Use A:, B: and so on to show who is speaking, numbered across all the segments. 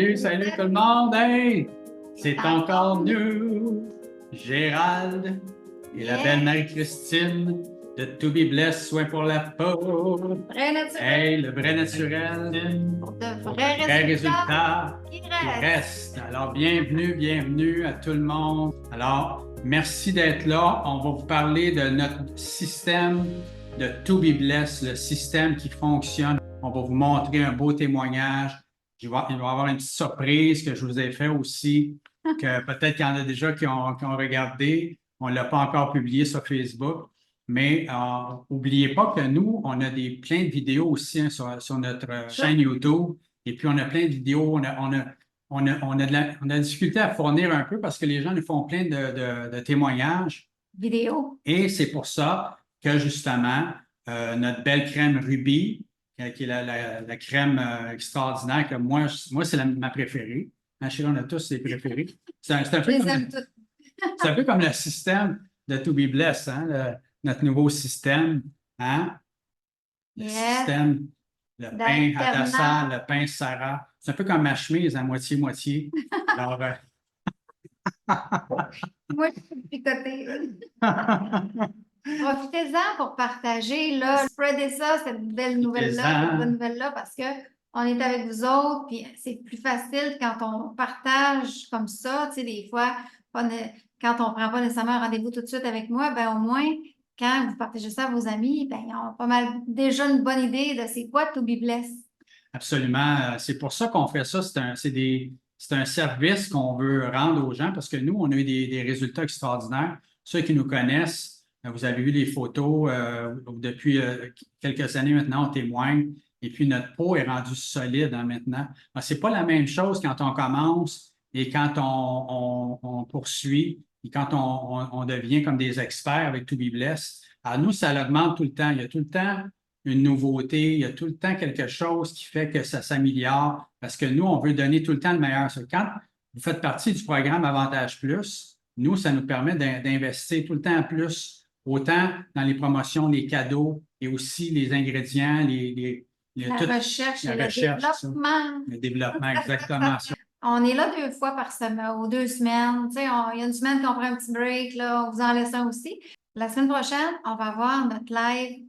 A: Salut tout le monde! Hey! C'est encore nous, Gérald et la belle Marie-Christine de To Be Blessed, soin pour la peau.
B: Vrai naturel.
A: Hey, le vrai naturel.
B: De
A: Pour
B: vrais
A: de vrais résultats
B: qui
A: qui
B: restent.
A: restent. Alors, bienvenue à tout le monde. Alors, merci d'être là. On va vous parler de notre système de To Be Blessed, le système qui fonctionne. On va vous montrer un beau témoignage. Il va y avoir une petite surprise que je vous ai fait aussi, que peut-être qu'il y en a déjà qui ont regardé. On ne l'a pas encore publié sur Facebook. Mais n'oubliez pas que nous, on a plein de vidéos aussi hein, sur notre chaîne YouTube. Et puis, on a plein de vidéos. On a de la difficulté à fournir un peu parce que les gens nous font plein de témoignages.
B: Vidéo.
A: Et c'est pour ça que, justement, notre belle crème Ruby, qui est la crème extraordinaire, que moi c'est ma préférée. Hein, chez nous, on a tous les préférés. C'est un peu
B: Je les
A: comme
B: aime toutes.
A: c'est un peu comme le système de To Be Blessed, hein, notre nouveau système, hein? Le
B: Yes.
A: système, le pain
B: D'alternance.
A: Hadassah, le pain Sarah. C'est un peu comme ma chemise à moitié-moitié. Alors,
B: Moi, je suis picotée. Profitez-en pour partager, là, spreadez ça, cette belle nouvelle-là, cette bonne nouvelle-là, parce que on est avec vous autres, puis c'est plus facile quand on partage comme ça, tu sais, des fois, quand on prend pas nécessairement un rendez-vous tout de suite avec moi, ben au moins, quand vous partagez ça à vos amis, ben ils ont pas mal déjà une bonne idée de c'est quoi To Be Blessed.
A: Absolument. C'est pour ça qu'on fait ça. C'est un service qu'on veut rendre aux gens parce que nous, on a eu des résultats extraordinaires. Ceux qui nous connaissent, vous avez vu les photos depuis quelques années maintenant, on témoigne. Et puis, notre peau est rendue solide hein, maintenant. Ce n'est pas la même chose quand on commence et quand on poursuit et quand on devient comme des experts avec To Be Blessed. Alors, nous, ça augmente tout le temps. Il y a tout le temps une nouveauté, il y a tout le temps quelque chose qui fait que ça s'améliore parce que nous, on veut donner tout le temps le meilleur. Quand vous faites partie du programme Avantage Plus, nous, ça nous permet d'investir tout le temps plus, autant dans les promotions, les cadeaux et aussi les ingrédients,
B: La recherche et le
A: développement. Le développement, exactement ça.
B: On est là 2 fois par semaine ou 2 semaines. Tu sais, il y a une semaine qu'on prend un petit break, là, on vous en laisse un aussi. La semaine prochaine, on va avoir notre live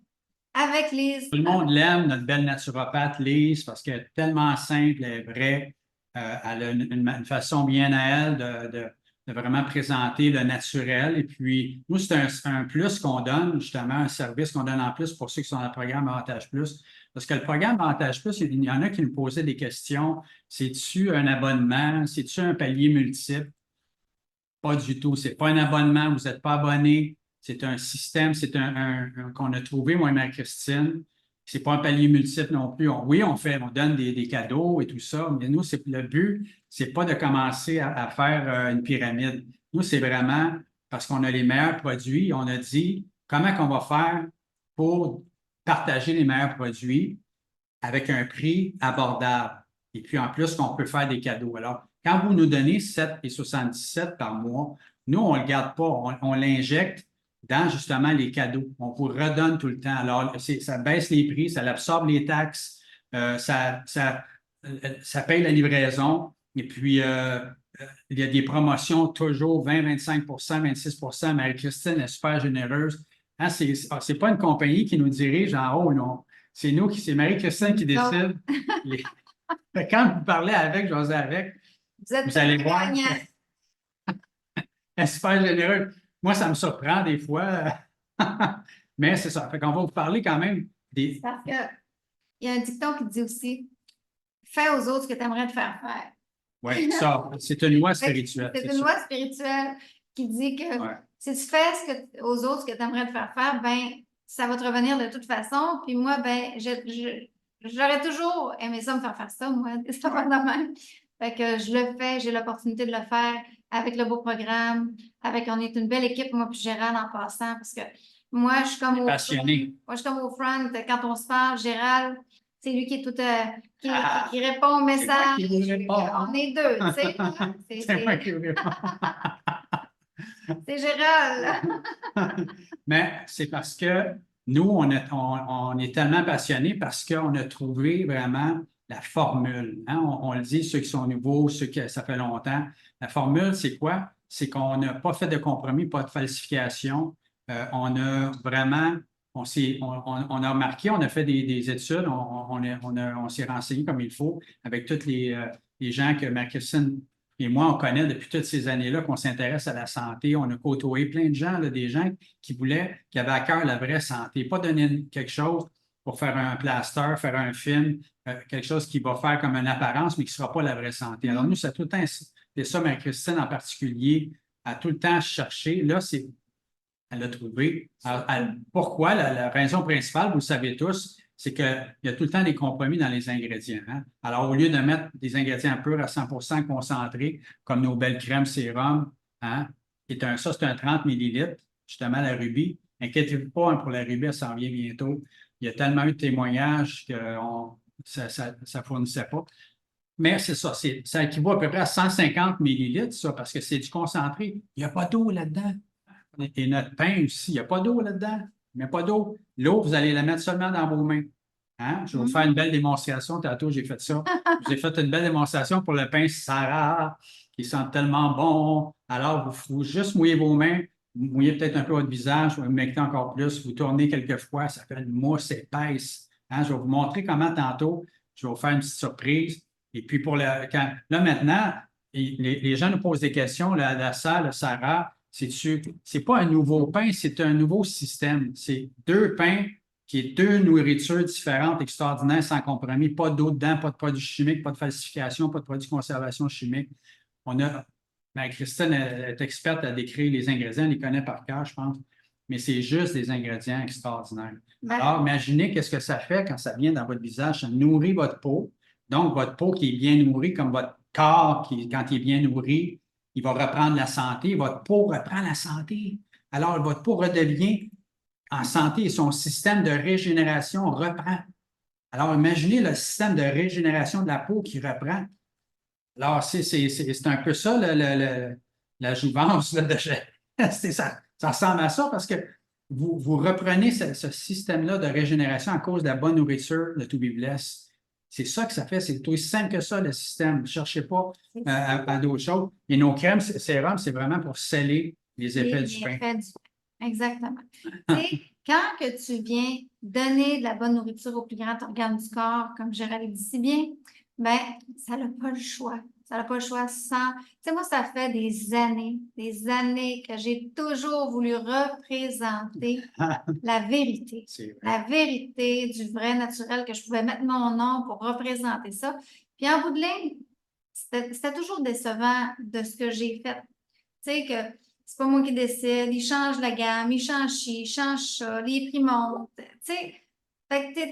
B: avec Lise.
A: Tout le monde l'aime, notre belle naturopathe Lise, parce qu'elle est tellement simple et vraie. Elle a une façon bien à elle de vraiment présenter le naturel. Et puis, nous, c'est un plus qu'on donne, justement, un service qu'on donne en plus pour ceux qui sont dans le programme Avantage Plus. Parce que le programme Avantage Plus, il y en a qui nous posaient des questions. C'est-tu un abonnement? C'est-tu un palier multiple? Pas du tout. C'est pas un abonnement. Vous n'êtes pas abonné. C'est un système, c'est qu'on a trouvé, moi et Marie-Christine. C'est pas un palier multiple non plus. Oui, on donne des cadeaux et tout ça, mais nous, le but, c'est pas de commencer à faire une pyramide. Nous, c'est vraiment parce qu'on a les meilleurs produits. On a dit comment qu'on va faire pour partager les meilleurs produits avec un prix abordable. Et puis, en plus, qu'on peut faire des cadeaux. Alors, quand vous nous donnez 7,77 par mois, nous, on ne le garde pas, on l'injecte dans justement les cadeaux. On vous redonne tout le temps. Alors, ça baisse les prix, ça absorbe les taxes, ça paye la livraison. Et puis, il y a des promotions toujours 20, 25 26 Marie-Christine est super généreuse. Hein, c'est pas une compagnie qui nous dirige en haut, non. C'est nous c'est Marie-Christine qui décide. Quand vous parlez avec, j'osais avec, vous allez voir. Elle est super généreuse. Moi, ça me surprend des fois. Mais c'est ça. Fait qu'on va vous parler quand même des.
B: Parce que il y a un dicton qui dit aussi fais aux autres ce que tu aimerais te faire faire.
A: Oui, ça, c'est une loi spirituelle.
B: C'est une loi spirituelle qui dit que si tu fais aux autres ce que tu aimerais te faire faire, ben ça va te revenir de toute façon. Puis moi, ben j'aurais toujours aimé ça me faire faire ça, moi, c'est pas de même. Fait que je le fais, j'ai l'opportunité de le faire avec le beau programme, on est une belle équipe, moi puis Gérald en passant, parce que moi, je suis comme
A: passionné.
B: Moi, je suis comme au front, quand on se parle, Gérald, c'est lui qui est tout qui répond aux messages. On est deux, tu sais.
A: C'est moi qui répond.
B: C'est Gérald.
A: Mais c'est parce que nous, on est tellement passionnés parce qu'on a trouvé vraiment la formule. Hein? On le dit, ceux qui sont nouveaux, ceux qui ça fait longtemps. La formule, c'est quoi? C'est qu'on n'a pas fait de compromis, pas de falsification. On a vraiment, on a remarqué, on a fait des études, on s'est renseigné comme il faut avec tous les gens que Marie-Christine et moi, on connaît depuis toutes ces années-là qu'on s'intéresse à la santé. On a côtoyé plein de gens, là, des gens qui avaient à cœur la vraie santé, pas donner quelque chose pour faire un plaster, faire un film, quelque chose qui va faire comme une apparence, mais qui ne sera pas la vraie santé. Alors, nous, c'est tout le temps, c'est ça, Marie-Christine en particulier, a tout le temps cherché. Là, elle l'a trouvé. Alors, pourquoi? La raison principale, vous le savez tous, c'est qu'il y a tout le temps des compromis dans les ingrédients. Hein? Alors, au lieu de mettre des ingrédients purs à 100% concentrés, comme nos belles crèmes sérum, hein, ça, c'est un 30 millilitres, justement, la Ruby. Inquiétez-vous pas, hein, pour la Ruby, elle s'en vient bientôt. Il y a tellement eu de témoignages que ça ne fournissait pas. Mais c'est ça, ça équivaut à peu près à 150 millilitres, ça, parce que c'est du concentré. Il n'y a pas d'eau là-dedans. Et notre pain aussi, il n'y a pas d'eau là-dedans. Il n'y a pas d'eau. L'eau, vous allez la mettre seulement dans vos mains. Hein? Je vais vous faire une belle démonstration. Tantôt, j'ai fait ça. Je vous ai fait une belle démonstration pour le pain Sarah, qui sent tellement bon. Alors, vous juste mouillez vos mains, vous mouillez peut-être un peu votre visage, vous mettez encore plus, vous tournez quelques fois, ça fait une mousse épaisse. Hein? Je vais vous montrer comment tantôt. Je vais vous faire une petite surprise. Et puis, là, maintenant, les gens nous posent des questions. La salle, Sarah, c'est pas un nouveau pain, c'est un nouveau système. C'est deux pains qui est deux nourritures différentes, extraordinaires, sans compromis. Pas d'eau dedans, pas de produits chimiques, pas de falsification, pas de produits de conservation chimique. Marie-Christine est experte à décrire les ingrédients, elle les connaît par cœur, je pense. Mais c'est juste des ingrédients extraordinaires. Alors, imaginez qu'est-ce que ça fait quand ça vient dans votre visage. Ça nourrit votre peau. Donc, votre peau qui est bien nourrie, comme votre corps, quand il est bien nourri, il va reprendre la santé. Votre peau reprend la santé. Alors, votre peau redevient en santé et son système de régénération reprend. Alors, imaginez le système de régénération de la peau qui reprend. Alors, c'est un peu ça, la jouvence. Ça ressemble à ça parce que vous reprenez ce système-là de régénération à cause de la bonne nourriture, le To Be Blessed. C'est ça que ça fait. C'est aussi simple que ça, le système. Ne cherchez pas à d'autres choses. Et nos crèmes sérum, c'est vraiment pour sceller les effets du pain.
B: Exactement. Tu sais, quand que tu viens donner de la bonne nourriture au plus grand organe du corps, comme Gérald dit si bien, ben, ça n'a pas le choix. Ça n'a pas le choix sans. Tu sais, moi, ça fait des années que j'ai toujours voulu représenter la vérité. La vérité du vrai naturel, que je pouvais mettre mon nom pour représenter ça. Puis en bout de ligne, c'était toujours décevant de ce que j'ai fait. Tu sais, que c'est pas moi qui décide, ils changent la gamme, ils changent ci, ils changent ça, les prix montent. Tu sais, fait que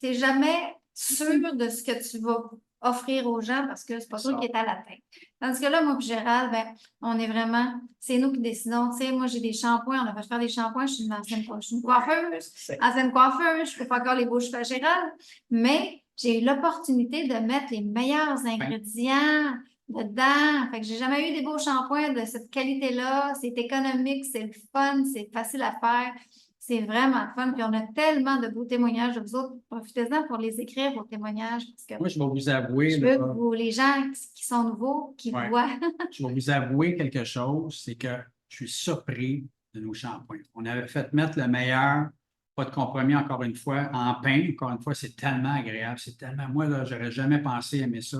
B: t'es jamais sûr de ce que tu vas offrir aux gens parce que c'est pas toi qui es à la tête. Tandis que là, moi et Gérald, ben, on est vraiment, c'est nous qui décidons. Tu sais, moi, j'ai des shampoings, on a fait faire des shampoings, je suis une coiffeuse, je fais pas encore les beaux cheveux à Gérald, mais j'ai eu l'opportunité de mettre les meilleurs ingrédients dedans. Fait que j'ai jamais eu des beaux shampoings de cette qualité-là. C'est économique, c'est le fun, c'est facile à faire. C'est vraiment le fun. Puis on a tellement de beaux témoignages de vous autres. Profitez-en pour les écrire, vos témoignages. Parce que
A: moi, je vais vous avouer.
B: Je veux que les gens qui sont nouveaux, qui voient.
A: Je vais vous avouer quelque chose, c'est que je suis surpris de nos shampoings. On avait fait mettre le meilleur, pas de compromis encore une fois, en pain. Encore une fois, c'est tellement agréable. C'est tellement. Moi, là, j'aurais jamais pensé aimer ça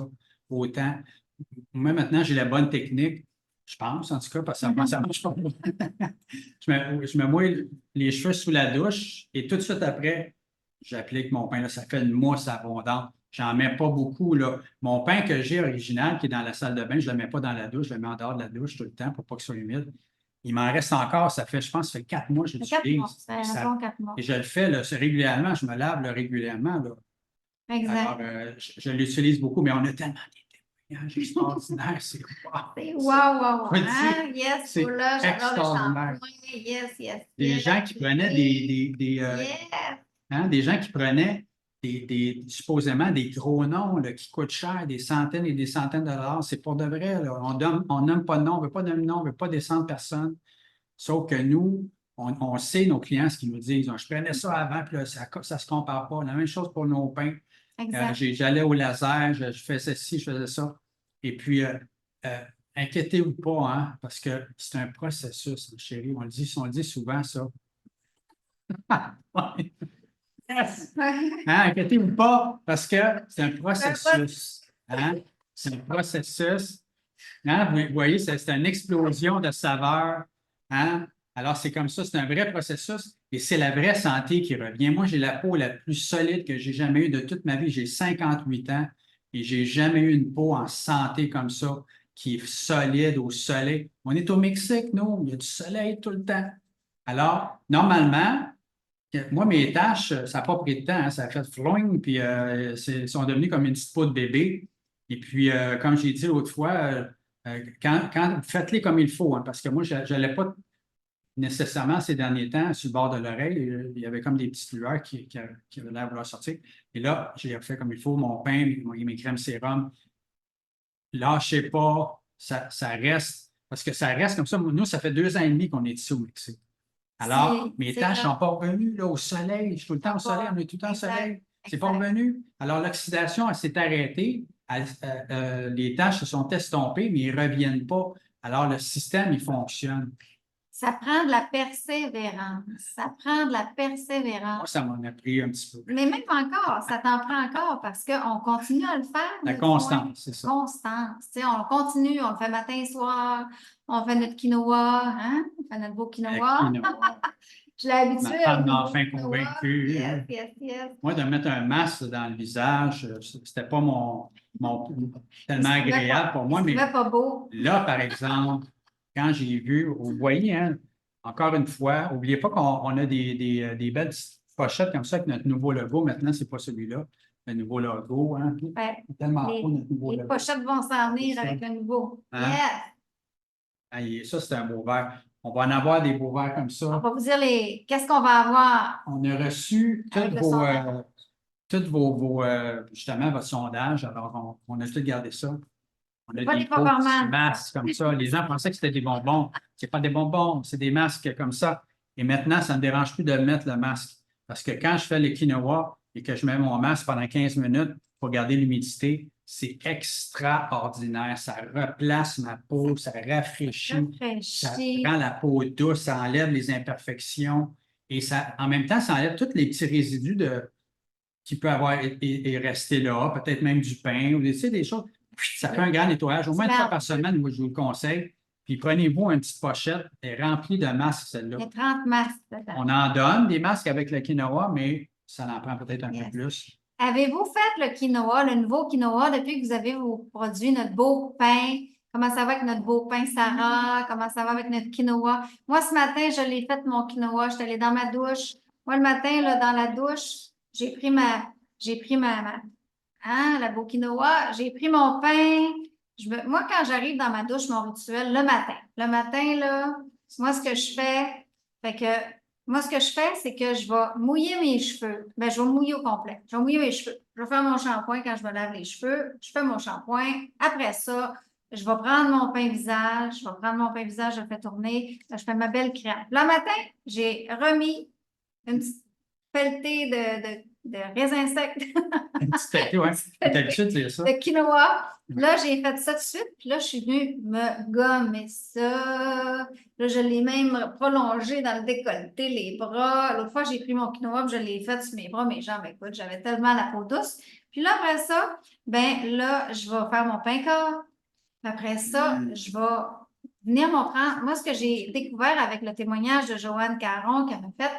A: autant. Moi, maintenant, j'ai la bonne technique, je pense, en tout cas, parce que ça marche pas. je me mouille les cheveux sous la douche et tout de suite après, j'applique mon pain. Là, ça fait une mousse abondante. J'en mets pas beaucoup, là. Mon pain que j'ai original, qui est dans la salle de bain, je ne le mets pas dans la douche, je le mets en dehors de la douche tout le temps pour pas qu'il soit humide. Il m'en reste encore, ça fait, je pense, ça fait 4 mois que je l'utilise. Et je le fais là, régulièrement, je me lave là, régulièrement. Là.
B: Exact.
A: Alors, je l'utilise beaucoup, mais on a tellement des témoignages extraordinaires, c'est
B: wow. Yes,
A: c'est extraordinaire.
B: Yes.
A: Des gens qui prenaient des gens qui prenaient supposément des gros noms là, qui coûtent cher, des centaines et des centaines de dollars. C'est pour de vrai. Là. On nomme pas de nom, on ne veut pas de nom, on ne veut pas descendre personne. Sauf que nous, on sait nos clients ce qu'ils nous disent. Je prenais ça avant, puis là, ça ne se compare pas. La même chose pour nos pains.
B: Exact.
A: J'allais au laser, je faisais ci, je faisais ça. Et puis, inquiétez-vous pas, hein, parce que c'est un processus, chérie. On le dit souvent, ça. Ouais. Yes. Hein, inquiétez-vous pas, parce que c'est un processus. Hein? C'est un processus. Hein? Vous voyez, c'est une explosion de saveurs. Hein? Alors, c'est comme ça, c'est un vrai processus et c'est la vraie santé qui revient. Moi, j'ai la peau la plus solide que j'ai jamais eue de toute ma vie. J'ai 58 ans et j'ai jamais eu une peau en santé comme ça, qui est solide au soleil. On est au Mexique, nous, il y a du soleil tout le temps. Alors, normalement, moi, mes tâches, ça n'a pas pris de temps, hein, ça a fait fling, puis sont devenus comme une petite peau de bébé. Et puis, comme j'ai dit l'autre fois, faites-les comme il faut, hein, parce que moi, je n'allais pas nécessairement ces derniers temps sur le bord de l'oreille. Il y avait comme des petites lueurs qui avaient l'air de vouloir sortir. Et là, j'ai fait comme il faut, mon pain, mes crèmes sérum. Lâchez pas, ça reste, parce que ça reste comme ça. Nous, ça fait 2 ans et demi qu'on est ici au Mexique. Alors, mes tâches ne sont pas revenues là, au soleil. Je suis tout le temps au soleil, on est tout le temps au soleil. C'est pas revenu. Alors, l'oxydation, elle s'est arrêtée. Les tâches se sont estompées, mais ils ne reviennent pas. Alors, le système, il fonctionne.
B: Ça prend de la persévérance. Ça prend de la persévérance.
A: Moi, ça m'en a pris un petit peu.
B: Mais même encore, ça t'en prend encore parce qu'on continue à le faire.
A: La constance, c'est ça.
B: Constance. Tu sais, on continue, on le fait matin et soir, on fait notre quinoa, hein? On fait notre beau quinoa. Je l'ai habitué.
A: Ma femme m'a enfin convaincue.
B: Yes, yes, yes.
A: Moi, de mettre un masque dans le visage, c'était pas tellement agréable pour moi. Mais
B: pas beau.
A: Là, par exemple, quand j'ai vu, vous voyez, hein, encore une fois, n'oubliez pas qu'on a des belles petites pochettes comme ça avec notre nouveau logo. Maintenant, ce n'est pas celui-là, le nouveau logo. Hein.
B: Ouais.
A: Tellement beau, notre nouveau
B: logo. Les pochettes vont s'en venir avec le nouveau. Hein?
A: Yes! Ça, c'est un beau verre. On va en avoir des beaux verres comme ça.
B: On va vous dire qu'est-ce qu'on va avoir.
A: On a reçu justement, votre sondage. Alors, on a tout gardé ça. On a des beaux petits masques comme ça. Les gens pensaient que c'était des bonbons. Ce n'est pas des bonbons, c'est des masques comme ça. Et maintenant, ça ne me dérange plus de mettre le masque. Parce que quand je fais le quinoa et que je mets mon masque pendant 15 minutes pour garder l'humidité, c'est extraordinaire. Ça replace ma peau, ça rafraîchit, ça rend la peau douce, ça enlève les imperfections. Et ça, en même temps, ça enlève tous les petits résidus qui peuvent avoir et rester là, peut-être même du pain ou des choses. Ça fait un grand nettoyage. Au moins une fois par semaine, moi, je vous le conseille. Puis prenez-vous une petite pochette, elle est remplie de masques, celle-là.
B: Il y a 30 masques dedans.
A: On en donne des masques avec le quinoa, mais ça en prend peut-être un peu plus.
B: Avez-vous fait le quinoa, le nouveau quinoa, depuis que vous avez produit notre beau pain? Comment ça va avec notre beau pain Sarah? Comment ça va avec notre quinoa? Moi, ce matin, je l'ai fait, mon quinoa. Je suis allée dans ma douche. Moi, le matin, là, dans la douche, j'ai pris la beau quinoa. J'ai pris mon pain. Moi, quand j'arrive dans ma douche, mon rituel, le matin, là, moi, ce que je fais, c'est que je vais mouiller mes cheveux. Ben, je vais mouiller au complet. Je vais mouiller mes cheveux. Je vais faire mon shampoing quand je me lave les cheveux. Je fais mon shampoing. Après ça, je vais prendre mon pain visage. Je le fais tourner. Là, je fais ma belle crème. Le matin, j'ai remis une petite pelletée de raisins secs.
A: Une petite pelletée, oui. Tu as l'habitude de dire ça.
B: De quinoa. Là, j'ai fait ça tout de suite. Puis là, je suis venue me gommer ça. Là, je l'ai même prolongé dans le décolleté, les bras. L'autre fois, j'ai pris mon quinoa et je l'ai fait sur mes bras, mes jambes. Écoute, j'avais tellement la peau douce. Puis là, après ça, ben là, je vais faire mon pain corps. Après ça, je vais venir m'en prendre. Moi, ce que j'ai découvert avec le témoignage de Joanne Caron qui m'a fait,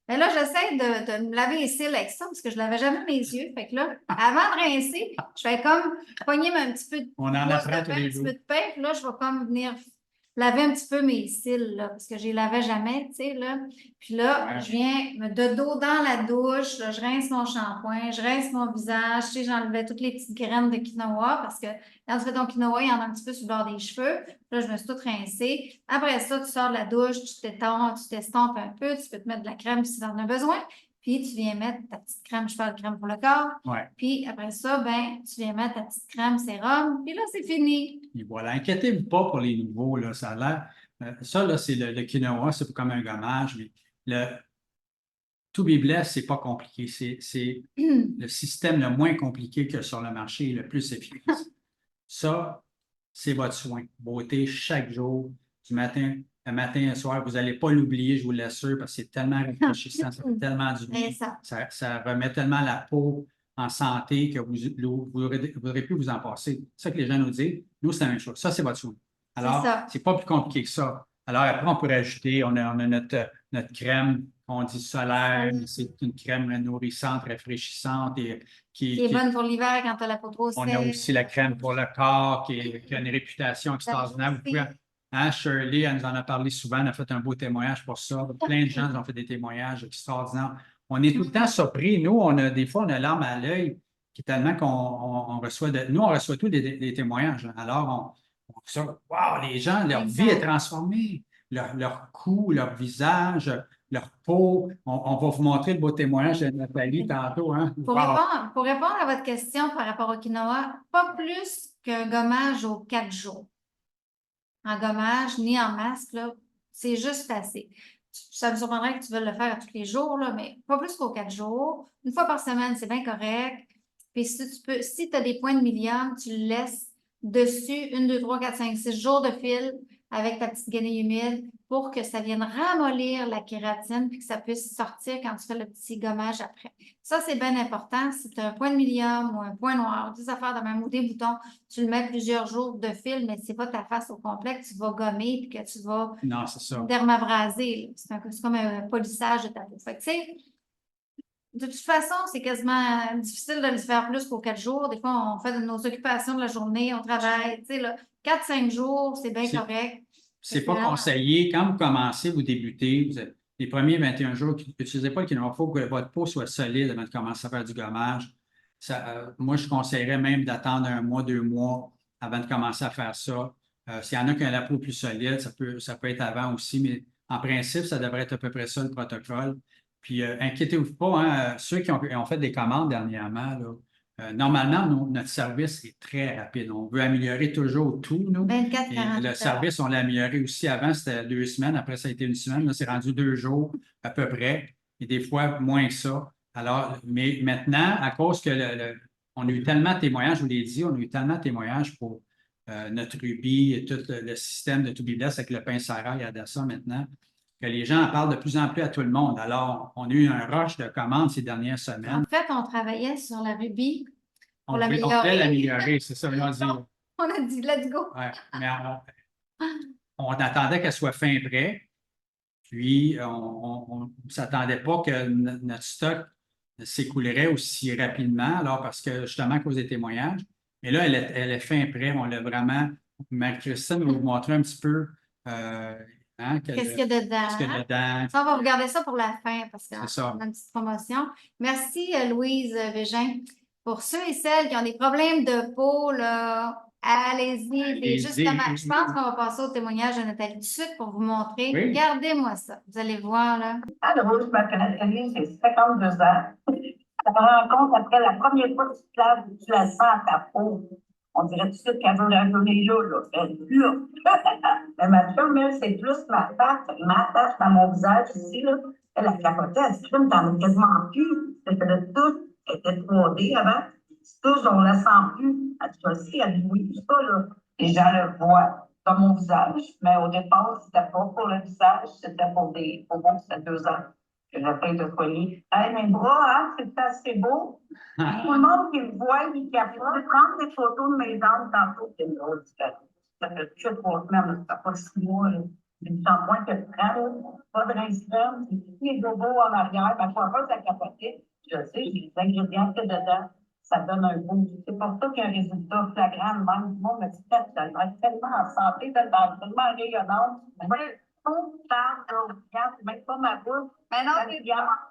B: ben là, j'essaie de me laver les cils avec ça parce que je ne lavais jamais mes yeux. Fait que là, avant de rincer, je fais comme pogner un petit peu de
A: On en apprend tous les jours.
B: un petit peu de pain. Puis là, je vais comme venir laver un petit peu mes cils, là, parce que je les lavais jamais, tu sais, là. Puis là, je viens de dos dans la douche, là, je rince mon shampoing, je rince mon visage, tu sais, j'enlevais toutes les petites graines de quinoa parce que quand tu fais ton quinoa, il y en a un petit peu sur le bord des cheveux. Là, je me suis toute rincée. Après ça, tu sors de la douche, tu t'estompes un peu, tu peux te mettre de la crème si tu en as besoin. Puis, tu viens mettre ta petite crème, je parle de crème pour le corps.
A: Ouais.
B: Puis, après ça, ben, tu viens mettre ta petite crème sérum. Puis là, c'est fini.
A: Et voilà. Inquiétez-vous pas pour les nouveaux. Là, ça a l'air. Ça, là, c'est le quinoa, c'est comme un gommage. Mais To Be Blessed, c'est pas compliqué. C'est le système le moins compliqué que sur le marché, le plus efficace. Ça, c'est votre soin. Beauté chaque jour, le matin et le soir. Vous n'allez pas l'oublier, je vous l'assure, parce que c'est tellement rafraîchissant, ça fait tellement du bien. Ça remet tellement la peau en santé que vous aurez pu vous en passer. C'est ça que les gens nous disent. Nous, c'est la même chose. Ça, c'est votre soin. Alors, c'est pas plus compliqué que ça. Alors, après, on pourrait ajouter, on a notre crème, on dit solaire, c'est une crème nourrissante, rafraîchissante et
B: qui est bonne pour l'hiver quand tu as la peau trop sèche.
A: On a aussi la crème pour le corps qui a une réputation extraordinaire. Vous pouvez, Shirley, elle nous en a parlé souvent, elle a fait un beau témoignage pour ça. Plein de gens ont fait des témoignages extraordinaires. On est tout le temps surpris. Nous, des fois, on a l'arme à l'œil qui est tellement qu'on reçoit nous, on reçoit tous des témoignages. Alors, wow, les gens, leur vie est transformée. Leur cou, leur visage, leur peau. On va vous montrer le beau témoignage de Nathalie tantôt. Hein?
B: Pour répondre à votre question par rapport au quinoa, pas plus qu'un gommage aux 4 jours. En gommage ni en masque, c'est juste assez. Ça me surprendrait que tu veuilles le faire à tous les jours, là, mais pas plus qu'aux 4 jours. Une fois par semaine, c'est bien correct. Puis si tu as des points de millium, tu le laisses dessus 1, 2, 3, 4, 5, 6 jours de fil avec ta petite guenille humide pour que ça vienne ramollir la kératine puis que ça puisse sortir quand tu fais le petit gommage après. Ça, c'est bien important. Si tu as un point de millium ou un point noir, des affaires de même ou des boutons, tu le mets plusieurs jours de fil, mais c'est pas ta face au complet que tu vas gommer puis que tu vas dermabraser. C'est comme un polissage de ta peau. Fait que, tu sais, de toute façon, c'est quasiment difficile de le faire plus qu'aux 4 jours. Des fois, on fait nos occupations de la journée, on travaille. Tu sais, 4-5 jours, c'est bien correct.
A: C'est pas conseillé. Quand vous commencez, vous débutez, les premiers 21 jours, n'utilisez pas le quinoa. Il faut que votre peau soit solide avant de commencer à faire du gommage. Moi, je conseillerais même d'attendre 1 mois, 2 mois avant de commencer à faire ça. S'il y en a qui ont la peau plus solide, ça peut être avant aussi, mais en principe, ça devrait être à peu près ça le protocole. Puis, inquiétez-vous pas, hein, ceux qui ont fait des commandes dernièrement, là, normalement, notre service est très rapide. On veut améliorer toujours tout, nous.
B: 24,
A: le service, on l'a amélioré aussi. Avant, c'était 2 semaines. Après, ça a été 1 semaine. Là, c'est rendu 2 jours à peu près. Et des fois, moins que ça. Alors, mais maintenant, à cause que on a eu tellement de témoignages, je vous l'ai dit, on a eu tellement de témoignages pour notre Ruby et tout le système de To Be Blessed avec le pain Sarah et Adassa maintenant, que les gens en parlent de plus en plus à tout le monde. Alors, on a eu un rush de commandes ces dernières semaines.
B: En fait, on travaillait sur la Ruby pour
A: l'améliorer. On voulait l'améliorer, c'est ça.
B: On a dit, let's go.
A: Ouais, mais on attendait qu'elle soit fin prêt. Puis, on ne s'attendait pas que notre stock s'écoulerait aussi rapidement, alors parce que justement, à cause des témoignages. Mais là, elle est fin prêt. On l'a vraiment. Marie-Christine va vous montrer un petit peu
B: qu'est-ce qu'il y a dedans. Ça, on va regarder ça pour la fin parce qu'on a une petite promotion. Merci, Louise Végin. Pour ceux et celles qui ont des problèmes de peau, là, allez-y. Justement, je pense qu'on va passer au témoignage de Nathalie tout de suite pour vous montrer. Oui. Regardez-moi ça. Vous allez voir, là.
C: Alors, je m'appelle Nathalie, j'ai 52 ans. Ça me rend compte après la première fois que tu la sens à ta peau. On dirait tout de suite qu'elle veut la journée là. Elle est là. Mais ma chum, elle, c'est plus ma tache dans mon visage ici, là. Elle a capoté, elle se filme, t'en as quasiment plus. Elle fait tout, elle était 3D avant. Tous, on la sent plus. Elle dit aussi, elle dit oui, tout ça, là. Les gens le voient dans mon visage, mais au départ, c'était pas pour le visage, c'était pour bon, c'était 2 ans que j'ai fait de foyer. Hey, mes bras, hein, c'est assez beau. Tout le monde qui me voit, il capote. Je vais prendre des photos de mes dents tantôt, c'est drôle. Ça fait plus de 3 semaines, ça fait pas 6 mois. Du shampoing que je prends, pas de rince crème, c'est tous les bobos en arrière. Ma coiffeuse a capoté. Je sais, j'ai des ingrédients que dedans. Ça donne un goût. C'est pour ça qu'un résultat flagrant, même du monde me dit, ça va être tellement en santé, tellement rayonnante. Tout parle, c'est même pas ma bouche. Mais non, il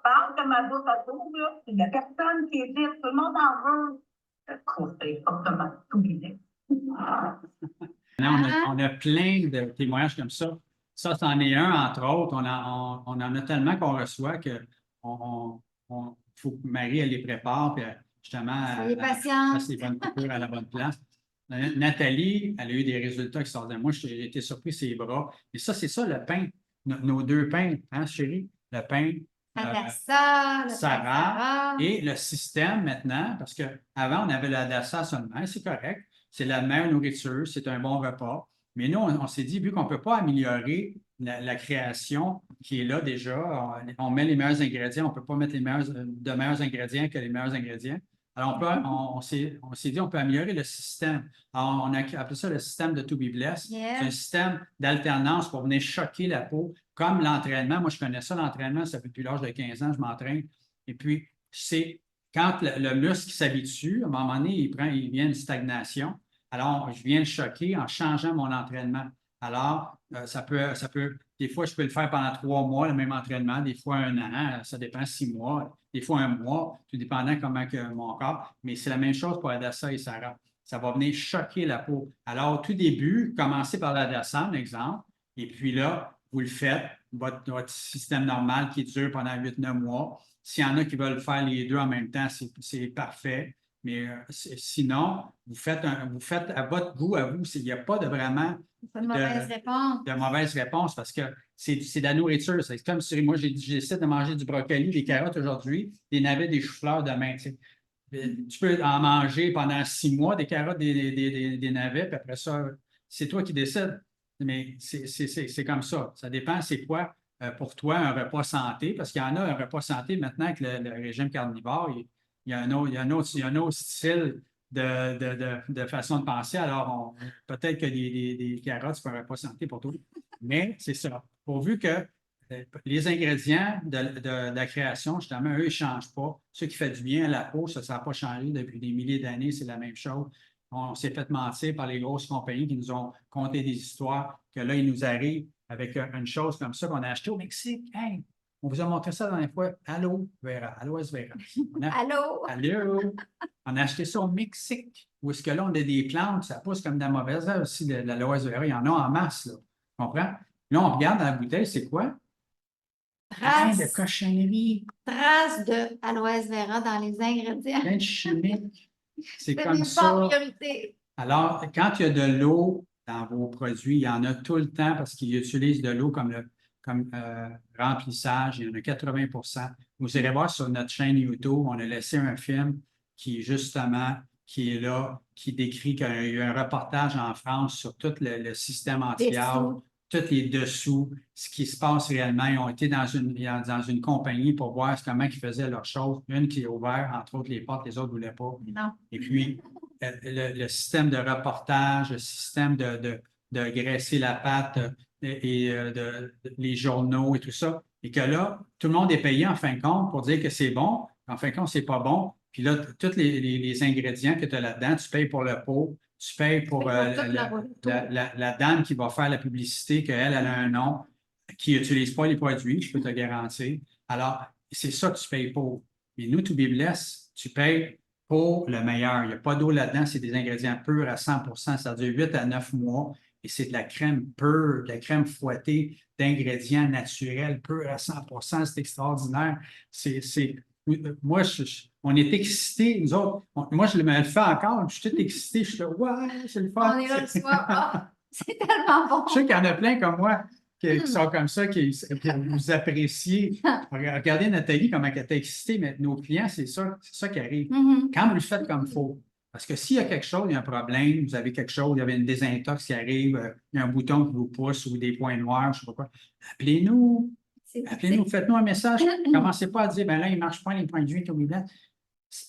C: parle que ma bouche a tout, là. Il n'y a personne qui hésite, tout le monde en veut. Je conseille fortement tout l'idée.
A: On a plein de témoignages comme ça. Ça, c'en est un, entre autres. On en a tellement qu'on reçoit que faut que Marie, elle les prépare, puis justement, elle fasse les bonnes coupures à la bonne place. Nathalie, elle a eu des résultats extraordinaires. Moi, j'ai été surpris ses bras. Et ça, c'est ça le pain. Nos 2 pains, hein, chérie? Le pain
B: Adassa, le
A: Sarah et le système maintenant, parce qu'avant, on avait l'Adassa seulement, c'est correct, c'est la meilleure nourriture, c'est un bon repas. Mais nous, on s'est dit, vu qu'on ne peut pas améliorer la création qui est là déjà, on met les meilleurs ingrédients, on ne peut pas mettre de meilleurs ingrédients que les meilleurs ingrédients. Alors, on s'est dit, on peut améliorer le système. Alors, on a appelé ça le système de To Be Blessed.
B: Yeah.
A: C'est un système d'alternance pour venir choquer la peau, comme l'entraînement. Moi, je connais ça, l'entraînement, ça fait depuis l'âge de 15 ans, je m'entraîne. Et puis, c'est quand le muscle s'habitue, à un moment donné, il vient une stagnation. Alors, je viens le choquer en changeant mon entraînement. Alors, ça peut, des fois, je peux le faire pendant 3 mois, le même entraînement, des fois 1 an, ça dépend 6 mois, des fois 1 mois, tout dépendant comment que mon corps. Mais c'est la même chose pour Adassa et Sarah. Ça va venir choquer la peau. Alors, au tout début, commencez par l'Adassa, un exemple, et puis là, vous le faites, votre système normal qui dure pendant 8-9 mois. S'il y en a qui veulent faire les deux en même temps, c'est parfait. Mais sinon, vous faites à votre goût, à vous. Il n'y a pas de vraiment
B: Pas de mauvaise réponse.
A: de mauvaise réponse parce que c'est de la nourriture. C'est comme si moi, j'essaie de manger du brocoli, des carottes aujourd'hui, des navets, des choux-fleurs demain. Tu peux en manger pendant 6 mois, des carottes, des navets, puis après ça, c'est toi qui décides. Mais c'est comme ça. Ça dépend, c'est quoi pour toi un repas santé, parce qu'il y en a un repas santé maintenant avec le régime carnivore. Il y a un autre style de façon de penser. Alors, peut-être que des carottes, c'est un repas santé pour toi. Mais c'est ça. Pourvu que les ingrédients de la création, justement, eux, ils ne changent pas. Ce qui fait du bien à la peau, ça n'a pas changé depuis des milliers d'années, c'est la même chose. On s'est fait mentir par les grosses compagnies qui nous ont conté des histoires, que là, ils nous arrivent avec une chose comme ça qu'on a acheté au Mexique. Hey, on vous a montré ça dans les fois. Allô, Vera, Aloès Vera.
B: Allô?
A: Allô? On a acheté ça au Mexique, où est-ce que là, on a des plantes, ça pousse comme de la mauvaise herbe aussi, l'Aloès Vera. Il y en a en masse, là. Tu comprends? Là, on regarde dans la bouteille, c'est quoi? Plein de cochonneries.
B: Trace de aloès vera dans les ingrédients.
A: Plein de chimiques. C'est
B: C'est
A: comme
B: pas
A: ça.
B: en priorité.
A: Alors, quand il y a de l'eau dans vos produits, il y en a tout le temps parce qu'ils utilisent de l'eau comme remplissage. Il y en a 80 %. Vous irez voir sur notre chaîne YouTube, on a laissé un film qui, justement, qui est là, qui décrit qu'il y a eu un reportage en France sur tout le système anti-âge, tous les dessous, ce qui se passe réellement. Ils ont été dans une compagnie pour voir comment ils faisaient leurs choses. Une qui a ouvert, entre autres, les portes, les autres ne voulaient pas.
B: Non.
A: Et puis, le système de reportage, le système de graisser la pâte et les journaux et tout ça. Et que là, tout le monde est payé en fin de compte pour dire que c'est bon. En fin de compte, c'est pas bon. Puis là, tous les ingrédients que tu as là-dedans, tu payes pour le pot, tu payes pour la dame qui va faire la publicité, qu'elle a un nom, qui n'utilise pas les produits, je peux te garantir. Alors, c'est ça que tu payes pour. Mais nous, To Be Blessed, tu payes pour le meilleur. Il n'y a pas d'eau là-dedans, c'est des ingrédients purs à 100 %. Ça dure 8 à 9 mois et c'est de la crème pure, de la crème fouettée d'ingrédients naturels purs à 100 %. C'est extraordinaire. Moi, on est excités, nous autres. Moi, je me le fais encore. Je suis tout excité. Je suis là, ouais, c'est le fun.
B: On est là le soir. Ah, c'est tellement bon.
A: Je sais qu'il y en a plein comme moi qui sont comme ça, qui vous appréciez. Regardez Nathalie, comment elle était excitée, mais nos clients, c'est ça qui arrive. Quand vous le faites comme il faut. Parce que s'il y a quelque chose, il y a un problème, vous avez quelque chose, il y avait une désintox qui arrive, il y a un bouton qui vous pousse ou des points noirs, je ne sais pas quoi, appelez-nous. Appelez-nous, faites-nous un message. Commencez pas à dire, ben là, il ne marche pas les points de vue,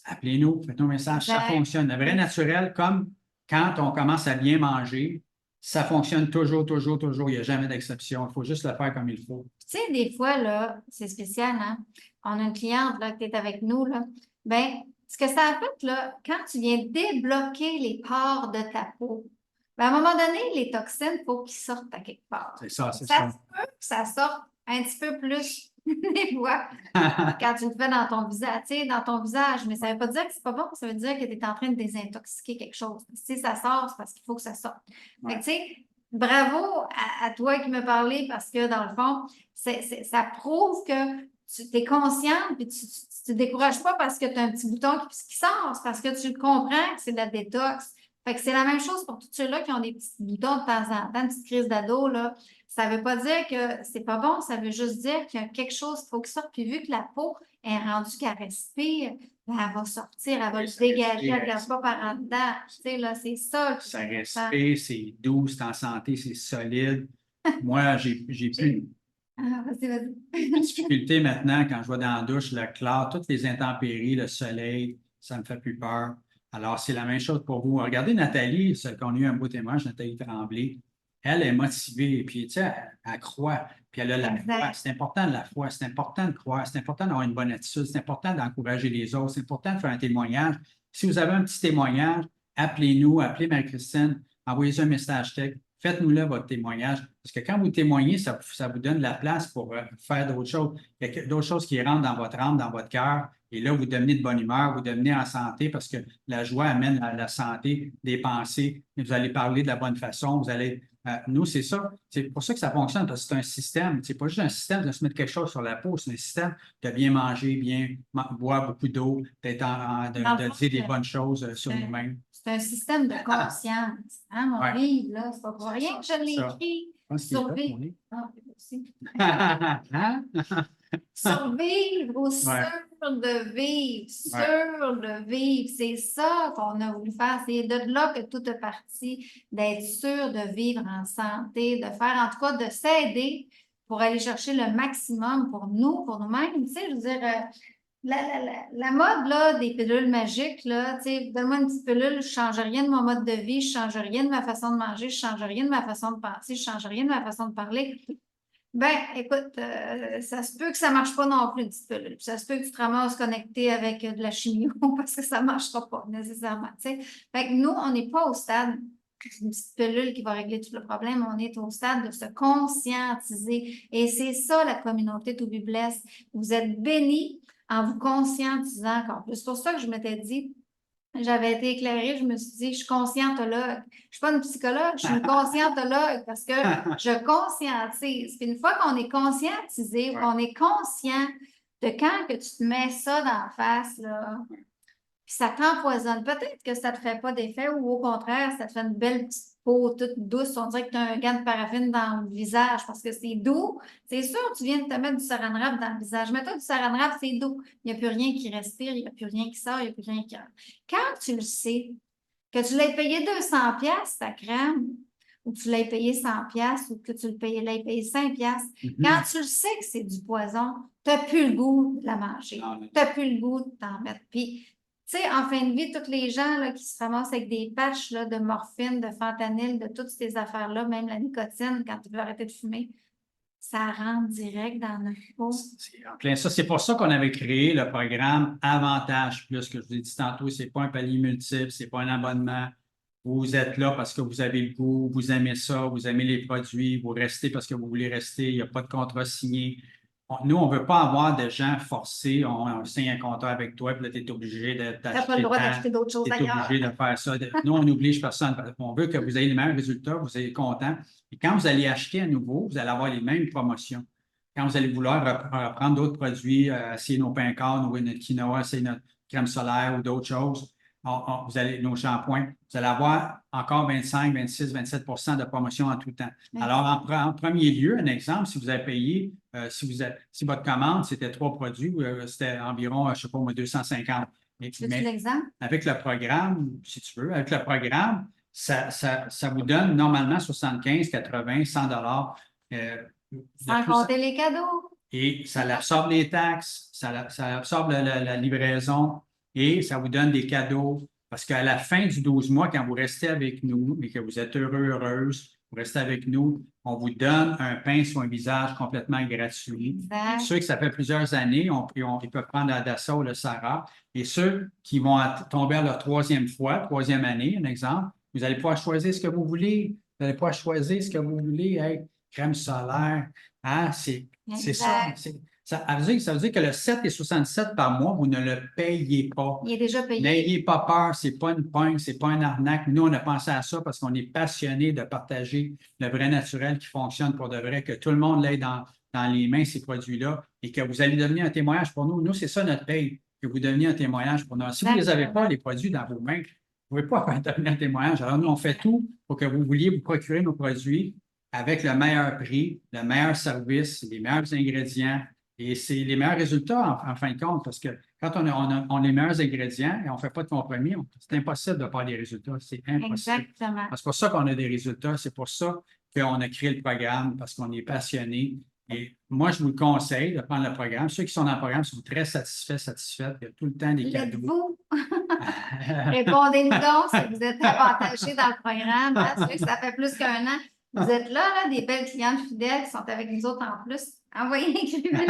A: appelez-nous, faites-nous un message. Ça fonctionne. Le vrai naturel, comme quand on commence à bien manger, ça fonctionne toujours, toujours, toujours. Il n'y a jamais d'exception. Il faut juste le faire comme il faut.
B: Tu sais, des fois, là, c'est spécial, hein? On a une cliente là, qui est avec nous, là. Ben, ce que ça a fait, là, quand tu viens débloquer les pores de ta peau, ben, à un moment donné, les toxines, il faut qu'ils sortent à quelque part.
A: C'est ça, c'est
B: Ça
A: ça.
B: se peut que ça sorte un petit peu plus des fois quand tu le fais dans ton visage, tu sais, dans ton visage. Mais ça ne veut pas dire que c'est pas bon, ça veut dire que tu es en train de désintoxiquer quelque chose. Si ça sort, c'est parce qu'il faut que ça sorte.
A: Ouais.
B: Fait que, tu sais, bravo à toi qui me parlais parce que dans le fond, ça prouve que tu es consciente et tu ne te décourages pas parce que tu as un petit bouton qui sort, c'est parce que tu comprends que c'est de la détox. Fait que c'est la même chose pour tous ceux-là qui ont des petits boutons de temps en temps, une petite crise d'ado, là. Ça veut pas dire que c'est pas bon, ça veut juste dire qu'il y a quelque chose qu'il faut qu'il sorte. Puis vu que la peau est rendue qu'elle respire, ben, elle va sortir, elle va
A: Oui,
B: le
A: ça
B: dégager,
A: respire,
B: elle ne garde pas par en dedans. Tu sais, là, c'est ça.
A: Ça respire, c'est doux, c'est en santé, c'est solide. Moi, j'ai plus
B: Ah, vas-y.
A: de difficulté maintenant quand je vais dans la douche, le chlore, toutes les intempéries, le soleil, ça me fait plus peur. Alors, c'est la même chose pour vous. Regardez Nathalie, celle qu'on a eu un beau témoignage, Nathalie Tremblay. Elle est motivée, puis tu sais, elle croit, puis elle a la
B: Exact.
A: foi. C'est important de la foi, c'est important de croire, c'est important d'avoir une bonne attitude, c'est important d'encourager les autres, c'est important de faire un témoignage. Si vous avez un petit témoignage, appelez-nous, appelez Marie-Christine, envoyez un message texte, faites-nous-le votre témoignage. Parce que quand vous témoignez, ça vous donne de la place pour faire d'autres choses. Il y a d'autres choses qui rentrent dans votre âme, dans votre cœur. Et là, vous devenez de bonne humeur, vous devenez en santé parce que la joie amène à la santé des pensées. Et vous allez parler de la bonne façon. Vous allez. Nous, c'est ça. C'est pour ça que ça fonctionne, parce que c'est un système. C'est pas juste un système de se mettre quelque chose sur la peau, c'est un système de bien manger, bien boire beaucoup d'eau, de dire des bonnes choses sur nous-mêmes.
B: C'est un système de conscience. Hein, mon livre, là, c'est pas pour rien que je l'ai écrit. Survivre. Ah, aussi. Survivre ou sûr de vivre, sûr de vivre. C'est ça qu'on a voulu faire. C'est de là que tout est parti, d'être sûr de vivre en santé, de faire, en tout cas, de s'aider pour aller chercher le maximum pour nous, pour nous-mêmes. Tu sais, je veux dire, la mode là, des pilules magiques, là, tu sais, donne-moi une petite pilule, je ne change rien de mon mode de vie, je ne change rien de ma façon de manger, je ne change rien de ma façon de penser, je ne change rien de ma façon de parler. Ben, écoute, ça se peut que ça ne marche pas non plus, une petite pilule. Puis ça se peut que tu te ramasses connecté avec de la chimio parce que ça ne marchera pas nécessairement. T'sais. Fait que nous, on n'est pas au stade d'une petite pilule qui va régler tout le problème. On est au stade de se conscientiser. Et c'est ça, la communauté To Be Blessed. Vous êtes bénis en vous conscientisant encore plus. C'est pour ça que je m'étais dit, j'avais été éclairée, je me suis dit, je suis conscientologue. Je ne suis pas une psychologue, je suis une conscientologue parce que je conscientise. Puis une fois qu'on est conscientisé, qu'on est conscient de quand que tu te mets ça dans la face, là, puis ça t'empoisonne. Peut-être que ça ne te fait pas d'effet ou au contraire, ça te fait une belle petite peau toute douce. On dirait que tu as un gant de paraffine dans le visage parce que c'est doux. C'est sûr, tu viens de te mettre du saran wrap dans le visage. Mets-toi du saran wrap, c'est doux. Il n'y a plus rien qui respire, il n'y a plus rien qui sort, il n'y a plus rien qui rentre. Quand tu le sais, que tu l'aies payé 200$ ta crème, ou que tu l'aies payé 100$, ou que tu l'aies payé 5$, quand tu le sais que c'est du poison, tu n'as plus le goût de la manger. Tu n'as plus le goût de t'en mettre. Puis, tu sais, en fin de vie, tous les gens là, qui se ramassent avec des patchs là, de morphine, de fentanyl, de toutes ces affaires-là, même la nicotine, quand tu veux arrêter de fumer, ça rentre direct dans notre peau.
A: C'est en plein ça. C'est pour ça qu'on avait créé le programme Avantage Plus, que je vous ai dit tantôt, ce n'est pas un palier multiple, ce n'est pas un abonnement. Vous êtes là parce que vous avez le goût, vous aimez ça, vous aimez les produits, vous restez parce que vous voulez rester, il n'y a pas de contrat signé. Nous, on ne veut pas avoir de gens forcés. On signe un contrat avec toi, puis là, tu es obligé d'acheter.
B: Tu n'as pas le droit d'acheter d'autres choses ailleurs.
A: Tu es obligé de faire ça. Nous, on n'oblige personne. On veut que vous ayez les mêmes résultats, vous soyez content. Et quand vous allez acheter à nouveau, vous allez avoir les mêmes promotions. Quand vous allez vouloir reprendre d'autres produits, essayer nos pains cornes ou notre quinoa, essayer notre crème solaire ou d'autres choses, vous allez, nos shampoings, vous allez avoir encore 25, 26, 27 de promotion en tout temps. Alors, en premier lieu, un exemple, si vous avez payé, si votre commande, c'était 3 produits, c'était environ, je ne sais pas, 250.
B: C'est l'exemple?
A: Avec le programme, si tu veux, avec le programme, ça vous donne normalement 75, 80, 100
B: sans compter les cadeaux.
A: Et ça absorbe les taxes, ça absorbe la livraison et ça vous donne des cadeaux. Parce qu'à la fin du 12 mois, quand vous restez avec nous et que vous êtes heureux, heureuse, vous restez avec nous, on vous donne un pain sur un visage complètement gratuit.
B: Exact.
A: Ceux que ça fait plusieurs années, ils peuvent prendre la Dassa ou le Sarah. Et ceux qui vont tomber à leur troisième année, un exemple, vous allez pouvoir choisir ce que vous voulez. Vous allez pouvoir choisir ce que vous voulez. Hey, crème solaire. Ah, c'est ça. Ça veut dire que le 7,67 par mois, vous ne le payez pas.
B: Il est déjà payé.
A: N'ayez pas peur, ce n'est pas une pointe, ce n'est pas une arnaque. Nous, on a pensé à ça parce qu'on est passionnés de partager le vrai naturel qui fonctionne pour de vrai, que tout le monde l'ait dans les mains, ces produits-là, et que vous allez devenir un témoignage pour nous. Nous, c'est ça notre paye, que vous deveniez un témoignage pour nous. Si vous ne les avez pas, les produits dans vos mains, vous ne pouvez pas devenir un témoignage. Alors, nous, on fait tout pour que vous vouliez vous procurer nos produits avec le meilleur prix, le meilleur service, les meilleurs ingrédients. Et c'est les meilleurs résultats en fin de compte, parce que quand on a les meilleurs ingrédients et on ne fait pas de compromis, c'est impossible de pas avoir des résultats. C'est impossible.
B: Exactement.
A: C'est pour ça qu'on a des résultats. C'est pour ça qu'on a créé le programme, parce qu'on est passionné. Et moi, je vous le conseille de prendre le programme. Ceux qui sont dans le programme sont très satisfaits. Il y a tout le temps des cadeaux.
B: L'êtes-vous? Répondez-nous donc si vous êtes avantagés dans le programme. Hein? Ceux que ça fait plus qu'1 an. Vous êtes là, des belles clientes fidèles qui sont avec nous autres en plus. Envoyez, écrivez-le.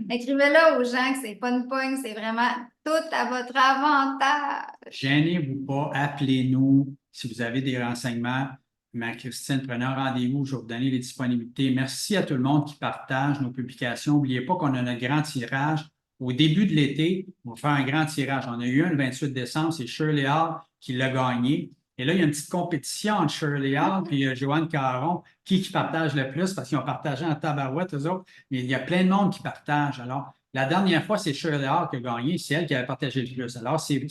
B: Écrivez-le aux gens que c'est pas une pogne, c'est vraiment tout à votre avantage.
A: Gênez-vous pas, appelez-nous si vous avez des renseignements. Marie-Christine, prenez un rendez-vous, je vais vous donner les disponibilités. Merci à tout le monde qui partage nos publications. N'oubliez pas qu'on a notre grand tirage. Au début de l'été, on va faire un grand tirage. On a eu un le 28 décembre, c'est Shirley Hall qui l'a gagné. Et là, il y a une petite compétition entre Shirley Hall et Joanne Caron, qui partage le plus, parce qu'ils ont partagé en tabarouette, eux autres. Mais il y a plein de monde qui partage. Alors, la dernière fois, c'est Shirley Hall qui a gagné, c'est elle qui avait partagé le plus. Alors, c'est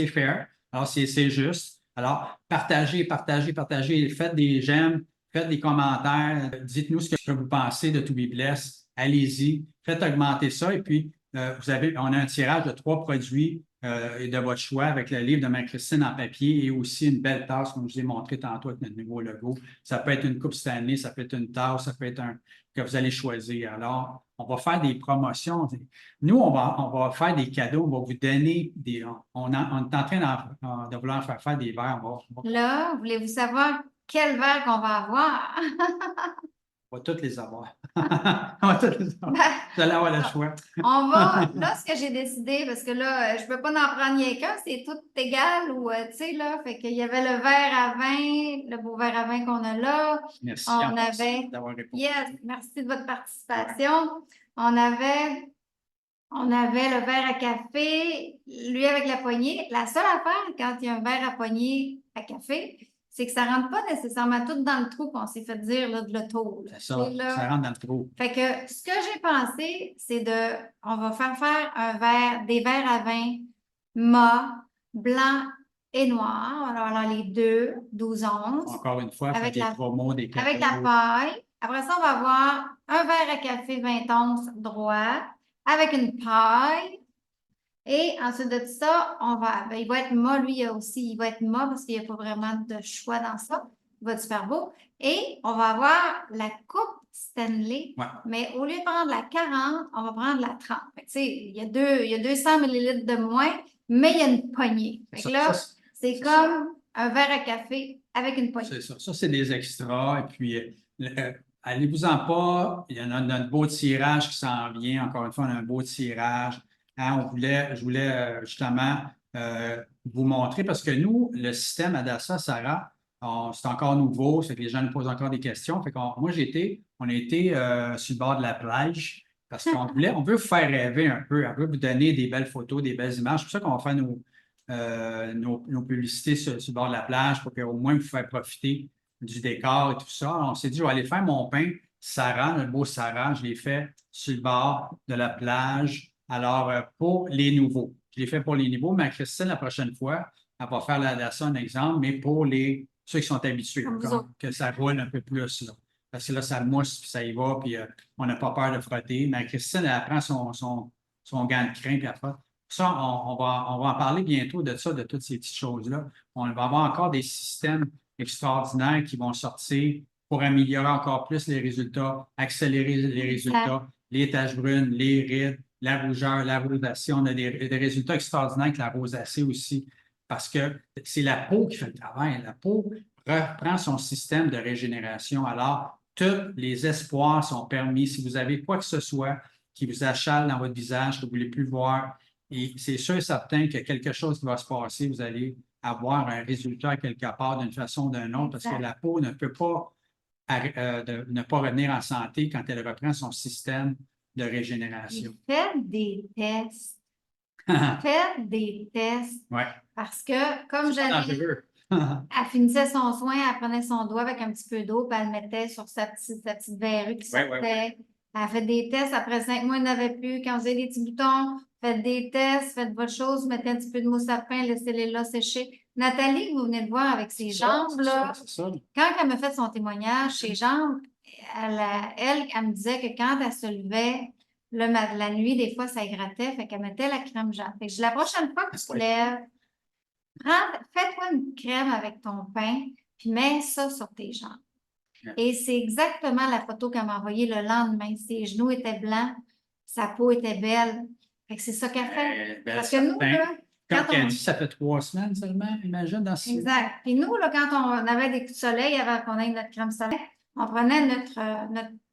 A: fair. Alors, c'est juste. Alors, partagez, faites des j'aime, faites des commentaires, dites-nous ce que vous pensez de To Be Blessed. Allez-y, faites augmenter ça. Et puis, on a un tirage de 3 produits de votre choix avec le livre de Marie-Christine en papier et aussi une belle tasse, comme je vous ai montré tantôt avec notre nouveau logo. Ça peut être une coupe Stanley, ça peut être une tasse, ça peut être un que vous allez choisir. Alors, on va faire des promotions. Nous, on va faire des cadeaux, on va vous donner des. On est en train de vouloir faire des verres.
B: Là, voulez-vous savoir quel verre qu'on va avoir?
A: On va tous les avoir. On va tous les avoir. Vous allez avoir le choix.
B: On va, là, ce que j'ai décidé, parce que là, je ne peux pas en prendre rien qu'un, c'est tout égal ou, tu sais, là, fait qu'il y avait le verre à vin, le beau verre à vin qu'on a là.
A: Merci
B: d'avoir répondu. Yes, merci de votre participation. On avait le verre à café, lui avec la poignée. La seule affaire, quand il y a un verre à poignée à café, c'est que ça ne rentre pas nécessairement tout dans le trou qu'on s'est fait dire là, de l'auto.
A: C'est ça, ça rentre dans le trou.
B: Fait que ce que j'ai pensé, c'est on va faire des verres à vin mat, blanc et noir. Alors, les deux, 12 onces.
A: Encore une fois, avec des promos, des cadeaux.
B: Avec la paille. Après ça, on va avoir un verre à café 20 onces droit avec une paille. Et ensuite de ça, il va être mat, lui aussi, il va être mat parce qu'il n'y a pas vraiment de choix dans ça. Il va être super beau. Et on va avoir la coupe Stanley, mais au lieu de prendre la 40, on va prendre la 30. Tu sais, il y a 200 ml de moins, mais il y a une poignée. Fait que là, c'est comme un verre à café avec une poignée.
A: C'est ça. Ça, c'est des extras. Et puis, allez-vous-en pas. Il y a notre beau tirage qui s'en vient. Encore une fois, on a un beau tirage. Hein, je voulais justement vous montrer, parce que nous, le système Adassa, Sarah, c'est encore nouveau, c'est que les gens nous posent encore des questions. Fait qu'on, moi, on a été sur le bord de la plage parce qu'on veut vous faire rêver un peu, on veut vous donner des belles photos, des belles images. C'est pour ça qu'on va faire nos publicités sur le bord de la plage pour qu'au moins vous faire profiter du décor et tout ça. Alors, on s'est dit, je vais aller faire mon pain Sarah, notre beau Sarah, je l'ai fait sur le bord de la plage. Alors, pour les nouveaux, je l'ai fait pour les nouveaux, mais Christine, la prochaine fois, elle va faire un exemple, mais pour ceux qui sont habitués, que ça roule un peu plus. Là. Parce que là, ça mousse, puis ça y va, puis on n'a pas peur de frotter. Mais Christine, elle prend son gant de crin, puis elle frotte. Ça, on va en parler bientôt de ça, de toutes ces petites choses-là. On va avoir encore des systèmes extraordinaires qui vont sortir pour améliorer encore plus les résultats, accélérer les résultats, les taches brunes, les rides, la rougeur, la rosacée. On a des résultats extraordinaires avec la rosacée aussi, parce que c'est la peau qui fait le travail. La peau reprend son système de régénération. Alors, tous les espoirs sont permis. Si vous avez quoi que ce soit qui vous achale dans votre visage, que vous ne voulez plus voir, et c'est sûr et certain qu'il y a quelque chose qui va se passer, vous allez avoir un résultat quelque part d'une façon ou d'une autre, parce que la peau ne peut pas ne pas revenir en santé quand elle reprend son système de régénération.
B: Faites des tests. Faites des tests.
A: Ouais.
B: Parce que, comme j'avais, elle finissait son soin, elle prenait son doigt avec un petit peu d'eau, puis elle le mettait sur sa petite verrue qui sortait. Ouais. Elle a fait des tests. Après 5 mois, elle n'avait plus. Quand vous avez des petits boutons, faites des tests, faites votre chose, mettez un petit peu de mousse à pain, laissez-les là sécher. Nathalie, que vous venez de voir avec ses jambes, là,
A: C'est ça.
B: quand elle m'a fait son témoignage, ses jambes, elle me disait que quand elle se levait, la nuit, des fois, ça grattait, fait qu'elle mettait la crème jambe. Fait que la prochaine fois que tu te lèves, fais-toi une crème avec ton pain, puis mets ça sur tes jambes. Et c'est exactement la photo qu'elle m'a envoyée le lendemain. Ses genoux étaient blancs, sa peau était belle. Fait que c'est ça qu'elle fait. Parce que nous, là,
A: quand elle dit, ça fait 3 semaines seulement, imagine, dans ce
B: exact. Puis nous, là, quand on avait des coups de soleil avant qu'on ait notre crème solaire, on prenait notre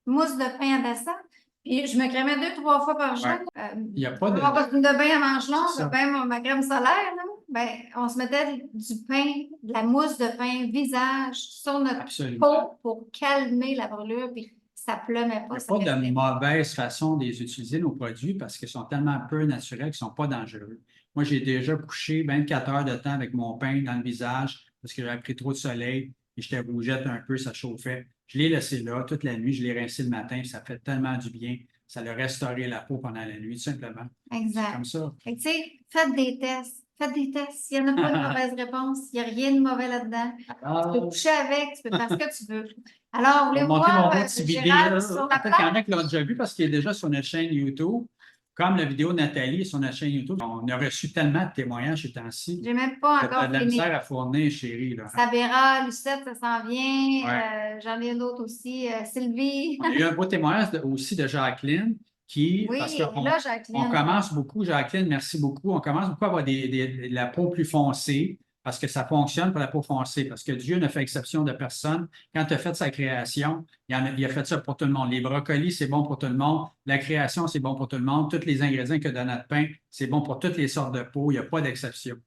B: mousse de pain à dessert. Puis je me crémais 2-3 fois par jour.
A: Il n'y a pas de...
B: Mon costume de bain à manches longues,
A: C'est ça.
B: ma crème solaire, là, ben, on se mettait du pain, de la mousse de pain visage sur notre
A: Absolument.
B: peau pour calmer la brûlure, puis ça pleumait
A: Il
B: pas.
A: n'y a
B: ça
A: pas de
B: restait.
A: mauvaise façon de les utiliser, nos produits, parce qu'ils sont tellement peu naturels qu'ils ne sont pas dangereux. Moi, j'ai déjà couché 24 heures de temps avec mon pain dans le visage parce que j'avais pris trop de soleil et j'étais rougette un peu, ça chauffait. Je l'ai laissé là toute la nuit, je l'ai rincé le matin, puis ça fait tellement du bien. Ça a restauré la peau pendant la nuit, tout simplement. C'est
B: Exact.
A: comme ça.
B: Fait que, tu sais, faites des tests. Faites des tests. Il n'y en a pas de mauvaise réponse. Il n'y a rien de mauvais là-dedans. Tu peux coucher avec, tu peux faire ce que tu veux. Alors,
A: On va
B: voulez-vous
A: monter mon
B: voir
A: petit vidéo.
B: Gérald sur la
A: Peut-être qu'il y en
B: plage?
A: a qui l'ont déjà vu parce qu'il est déjà sur notre chaîne YouTube. Comme la vidéo de Nathalie est sur notre chaîne YouTube, on a reçu tellement de témoignages ces temps-ci.
B: J'ai même pas
A: Tu
B: encore
A: as de la
B: fini.
A: misère à fournir, chérie. Là.
B: Sabera, Lucette, ça s'en vient.
A: Ouais.
B: J'en ai une autre aussi. Sylvie.
A: On a eu un beau témoignage aussi de Jacqueline qui, parce
B: Oui,
A: qu'on
B: là, Jacqueline.
A: on commence beaucoup, Jacqueline, merci beaucoup, on commence beaucoup à avoir de la peau plus foncée parce que ça fonctionne pour la peau foncée, parce que Dieu ne fait exception de personne. Quand tu as fait sa création, il a fait ça pour tout le monde. Les brocolis, c'est bon pour tout le monde. La création, c'est bon pour tout le monde. Tous les ingrédients que dans notre pain, c'est bon pour toutes les sortes de peau. Il n'y a pas d'exception.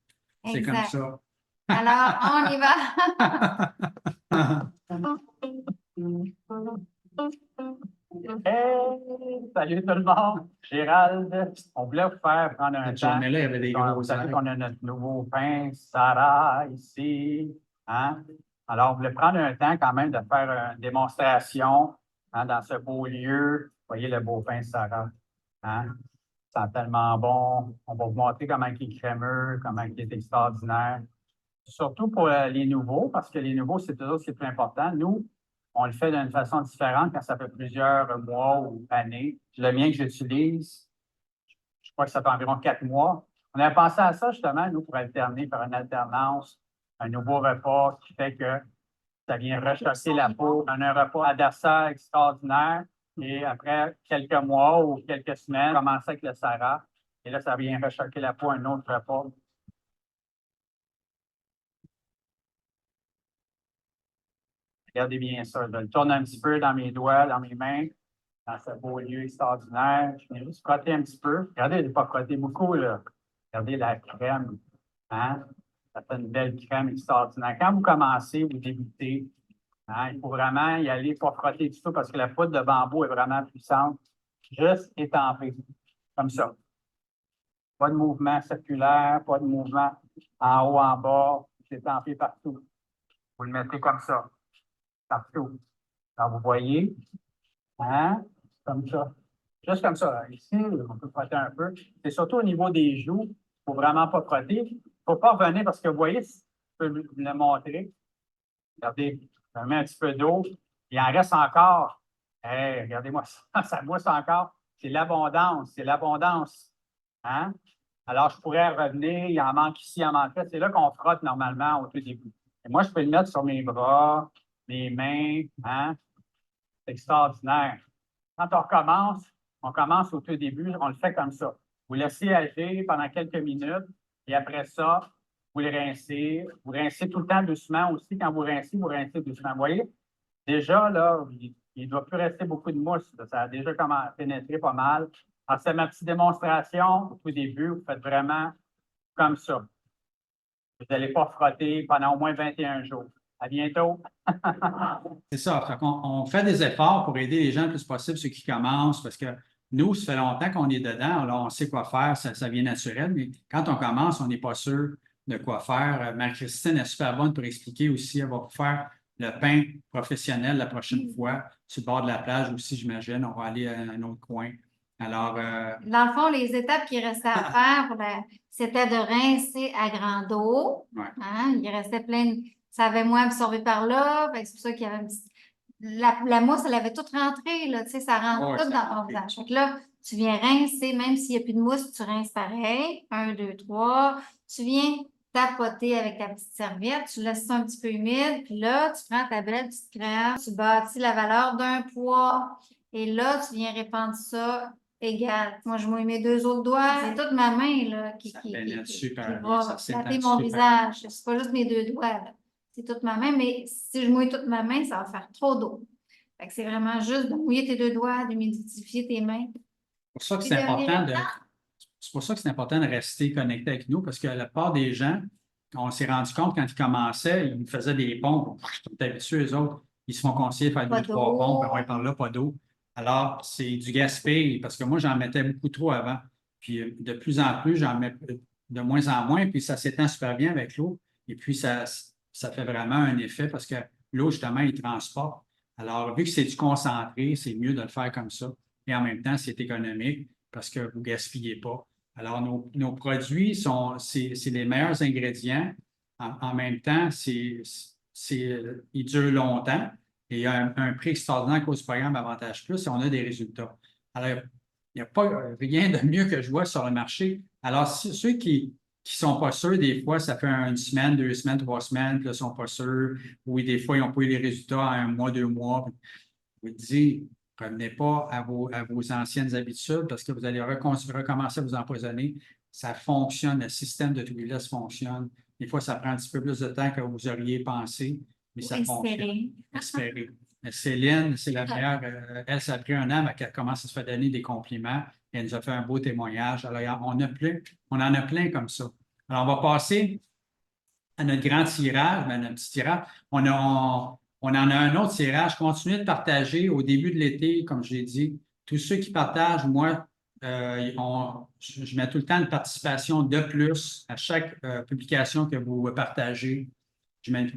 A: C'est comme
B: Exact.
A: ça.
B: Alors, on y va.
C: Hey, salut tout le monde, Gérald. On voulait vous faire prendre un
A: Cette
C: temps.
A: journée-là, il y avait des gros
C: Vous savez
A: airs.
C: qu'on a notre nouveau pain, Sarah, ici. Hein? Alors, on voulait prendre un temps quand même de faire une démonstration dans ce beau lieu. Vous voyez le beau pain, Sarah. Hein? Ça sent tellement bon. On va vous montrer comment il est crémeux, comment il est extraordinaire. Surtout pour les nouveaux, parce que les nouveaux, c'est toujours ce qui est plus important. Nous, on le fait d'une façon différente quand ça fait plusieurs mois ou années. Le mien que j'utilise, je crois que ça fait environ 4 mois. On a pensé à ça justement, nous, pour alterner par une alternance, un nouveau repas qui fait que ça vient rechercher la peau. On a un repas adversaire extraordinaire. Et après quelques mois ou quelques semaines, on commence avec le Sarah. Et là, ça vient rechercher la peau, un autre repas. Regardez bien ça. Je le tourne un petit peu dans mes doigts, dans mes mains, dans ce beau lieu extraordinaire. Je viens juste frotter un petit peu. Regardez, je n'ai pas frotté beaucoup, là. Regardez la crème. Hein? Ça fait une belle crème extraordinaire. Quand vous commencez, vous débutez, hein, il faut vraiment y aller, pas frotter du tout parce que la poudre de bambou est vraiment puissante. Juste étamper, comme ça. Pas de mouvement circulaire, pas de mouvement en haut, en bas. C'est étampé partout. Vous le mettez comme ça. Partout. Alors, vous voyez, hein, comme ça. Juste comme ça. Ici, on peut frotter un peu. C'est surtout au niveau des joues. Il ne faut vraiment pas frotter. Il ne faut pas revenir parce que vous voyez, je peux vous le montrer. Regardez, je mets un petit peu d'eau. Il en reste encore. Hey, regardez-moi ça, ça mousse encore. C'est l'abondance, c'est l'abondance. Hein? Alors, je pourrais revenir, il en manque ici, il en manque là. C'est là qu'on frotte normalement au tout début. Et moi, je peux le mettre sur mes bras, mes mains, hein? C'est extraordinaire. Quand on commence au tout début, on le fait comme ça. Vous laissez agir pendant quelques minutes et après ça, vous le rincez. Vous rincez tout le temps doucement aussi. Quand vous rincez doucement. Vous voyez, déjà, là, il ne doit plus rester beaucoup de mousse. Là. Ça a déjà pénétré pas mal. Alors, c'est ma petite démonstration au tout début. Vous faites vraiment comme ça. Vous n'allez pas frotter pendant au moins 21 jours. À bientôt.
A: C'est ça. On fait des efforts pour aider les gens le plus possible, ceux qui commencent, parce que nous, ça fait longtemps qu'on est dedans, alors on sait quoi faire, ça vient naturel, mais quand on commence, on n'est pas sûr de quoi faire. Marie-Christine est super bonne pour expliquer aussi, elle va faire le pain professionnel la prochaine fois, sur le bord de la plage aussi, j'imagine. On va aller à un autre coin. Alors,
B: Dans le fond, les étapes qui restaient à faire, c'était de rincer à grande eau.
A: ouais.
B: Hein? Il restait plein de... Ça avait moins absorbé par là. Fait que c'est pour ça qu'il y avait une petite... La mousse, elle avait toute rentré, là. Tu sais, ça rentre
A: Ouais,
B: tout
A: ça
B: dans ton
A: rentre.
B: visage. Fait que là, tu viens rincer, même s'il n'y a plus de mousse, tu rinces pareil. 1, 2, 3. Tu viens tapoter avec ta petite serviette, tu laisses ça un petit peu humide, puis là, tu prends ta belle petite crème, tu bâtis la valeur d'un poids, et là, tu viens répandre ça égal. Moi, je mouille mes 2 autres doigts. C'est toute ma main là, qui
A: pénètre super bien,
B: va
A: ça
B: flatter
A: s'étend
B: mon
A: super
B: visage. C'est pas juste mes 2 doigts, là. C'est toute ma main, mais si je mouille toute ma main, ça va faire trop d'eau. Fait que c'est vraiment juste de mouiller tes 2 doigts, d'humidifier tes mains.
A: pour ça que
B: Puis
A: c'est
B: de
A: important
B: venir
A: c'est pour ça que c'est important de rester connecté avec nous, parce que la plupart des gens, on s'est rendu compte quand ils commençaient, ils faisaient des pompes. Ils sont habitués, eux autres. Ils se font conseiller de faire
B: Pas
A: 2, 3 pompes,
B: d'eau.
A: puis ouais, par là, pas d'eau. Alors, c'est du gaspillage, parce que moi, j'en mettais beaucoup trop avant. Puis de plus en plus, j'en mets de moins en moins, puis ça s'étend super bien avec l'eau. Et puis, ça fait vraiment un effet parce que l'eau, justement, il transporte. Alors, vu que c'est du concentré, c'est mieux de le faire comme ça. Et en même temps, c'est économique parce que vous ne gaspillez pas. Alors, nos produits c'est les meilleurs ingrédients. En même temps, ils durent longtemps et il y a un prix extraordinaire à cause du programme Avantage Plus et on a des résultats. Alors, il n'y a pas rien de mieux que je vois sur le marché. Alors, ceux qui ne sont pas sûrs, des fois, ça fait 1 semaine, 2 semaines, 3 semaines, puis là, ils ne sont pas sûrs. Oui, des fois, ils n'ont pas eu les résultats en 1 mois, 2 mois. Je vous dis, revenez pas à vos anciennes habitudes parce que vous allez recommencer à vous empoisonner. Ça fonctionne, le système de Twilus fonctionne. Des fois, ça prend un petit peu plus de temps que vous auriez pensé, mais ça fonctionne. Espérer. Céline, c'est la meilleure. Elle, ça a pris 1 an, mais elle commence à se faire donner des compliments. Et elle nous a fait un beau témoignage. Alors, on en a plein comme ça. Alors, on va passer à notre grand tirage, notre petit tirage. On en a un autre tirage. Continuez de partager au début de l'été, comme je l'ai dit. Tous ceux qui partagent, moi, je mets tout le temps une participation de plus à chaque publication que vous partagez. Je mets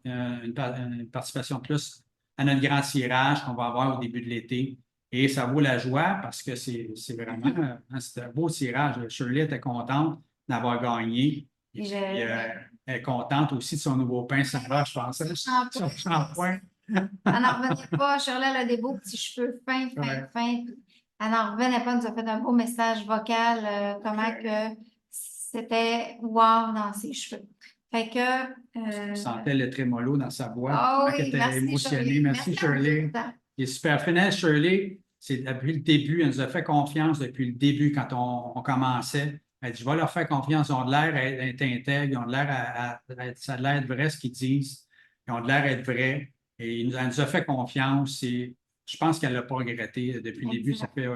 A: une participation de plus à notre grand tirage qu'on va avoir au début de l'été. Et ça vaut la joie parce que c'est vraiment c'est un beau tirage. Shirley était contente d'avoir gagné. Et puis, elle est contente aussi de son nouveau pain Sarah, je pense. Son shampoing.
B: Elle n'en revenait pas. Shirley, elle a des beaux petits cheveux fins. Elle n'en revenait pas. Elle nous a fait un beau message vocal, comment que c'était wow dans ses cheveux. Fait que.
A: On sentait le trémolo dans sa voix.
B: Ah
A: Elle
B: oui,
A: était
B: merci
A: émotionnée.
B: Shirley.
A: Merci Shirley. Il est super fin. Shirley, c'est depuis le début. Elle nous a fait confiance depuis le début quand on commençait. Elle dit, je vais leur faire confiance. Ils ont de l'air à être intègres. Ils ont de l'air ça a de l'air d'être vrai ce qu'ils disent. Ils ont de l'air à être vrais. Et elle nous a fait confiance. Et je pense qu'elle ne l'a pas regretté depuis le début. Ça fait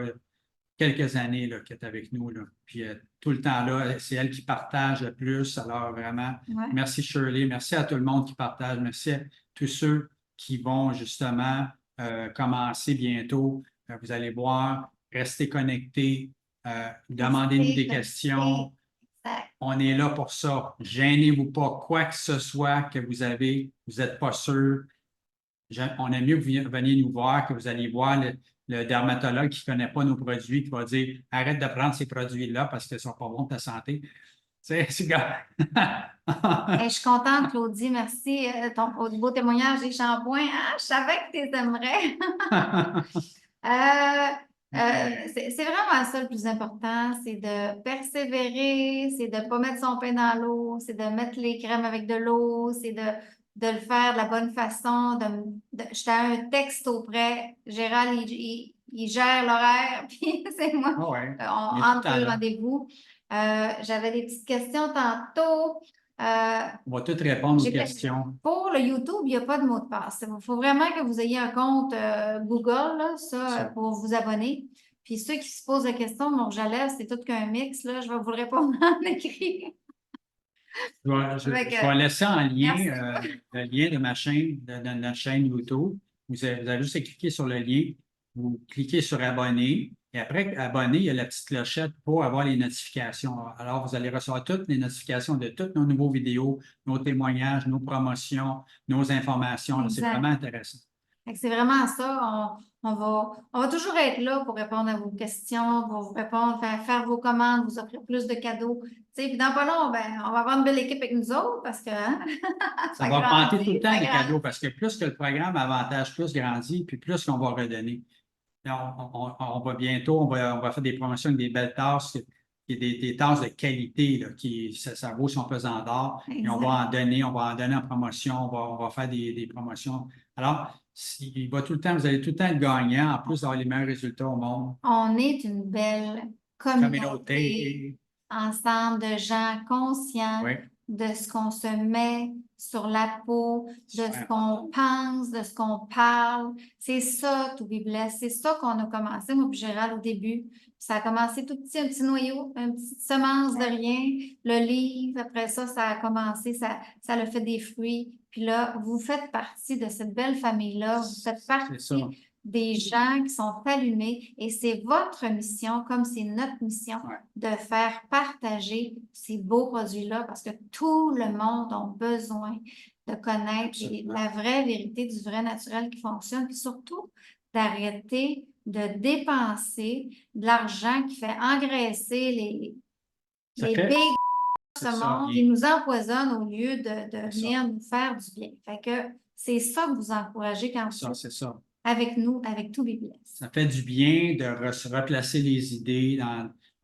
A: quelques années là, qu'elle est avec nous. Là. Puis tout le temps là, c'est elle qui partage le plus. Alors vraiment, merci Shirley. Merci à tout le monde qui partage. Merci à tous ceux qui vont justement commencer bientôt. Vous allez voir, restez connectés. Demandez-nous des questions. On est là pour ça. Gênez-vous pas. Quoi que ce soit que vous avez, vous n'êtes pas sûr. On aime mieux que vous veniez nous voir, que vous allez voir le dermatologue qui ne connaît pas nos produits, qui va dire arrête de prendre ces produits-là parce qu'ils ne sont pas bons pour ta santé. C'est
B: je suis contente, Claudie. Merci. Ton beau témoignage des shampoings. Ah, je savais que tu les aimerais. C'est vraiment ça le plus important, c'est de persévérer, c'est de ne pas mettre son pain dans l'eau, c'est de mettre les crèmes avec de l'eau, c'est de le faire de la bonne façon. J'étais à un texto près. Gérald, il gère l'horaire, puis c'est moi. On entre le rendez-vous. J'avais des petites questions tantôt.
A: On va toutes répondre aux questions.
B: Pour le YouTube, il n'y a pas de mot de passe. Il faut vraiment que vous ayez un compte Google, là, pour vous abonner. Puis ceux qui se posent la question, mon jalais, c'est tout qu'un mix. Là, je vais vous le répondre en écrit.
A: Je vais laisser en lien le lien de ma chaîne, de notre chaîne YouTube. Vous avez juste à cliquer sur le lien. Vous cliquez sur abonner. Et après abonner, il y a la petite clochette pour avoir les notifications. Alors, vous allez recevoir toutes les notifications de toutes nos nouveaux vidéos, nos témoignages, nos promotions, nos informations. C'est vraiment intéressant.
B: Fait que c'est vraiment ça. On va toujours être là pour répondre à vos questions, pour vous répondre, faire vos commandes, vous offrir plus de cadeaux. Tu sais, puis dans pas long, ben, on va avoir une belle équipe avec nous autres parce que hein,
A: Ça va augmenter tout le temps
B: ça
A: les
B: grandit.
A: cadeaux parce que plus que le programme Avantage Plus grandit, puis plus qu'on va redonner. Là, on va bientôt, on va faire des promotions avec des belles tasses, des tasses de qualité, là, ça vaut son pesant d'or. Et on va en donner en promotion, on va faire des promotions. Alors, vous allez tout le temps être gagnant, en plus d'avoir les meilleurs résultats au monde.
B: On est une belle communauté
A: Communauté.
B: ensemble de gens conscients
A: Oui.
B: de ce qu'on se met sur la peau, de ce qu'on pense, de ce qu'on parle. C'est ça, To Be Blessed. C'est ça qu'on a commencé, moi et Gérald, au début. Ça a commencé tout petit, un petit noyau, une petite semence de rien. Le livre, après ça, ça a commencé, ça a fait des fruits. Puis là, vous faites partie de cette belle famille-là. Vous faites partie des gens qui sont allumés et c'est votre mission, comme c'est notre mission, de faire partager ces beaux produits-là parce que tout le monde a besoin de connaître la vraie vérité du vrai naturel qui fonctionne, puis surtout d'arrêter de dépenser de l'argent qui fait engraisser les big ce monde qui nous empoisonne au lieu de venir nous faire du bien. Fait que c'est ça que vous encouragez quand vous
A: c'est ça.
B: Avec nous, avec To Be Blessed.
A: Ça fait du bien de se replacer les idées.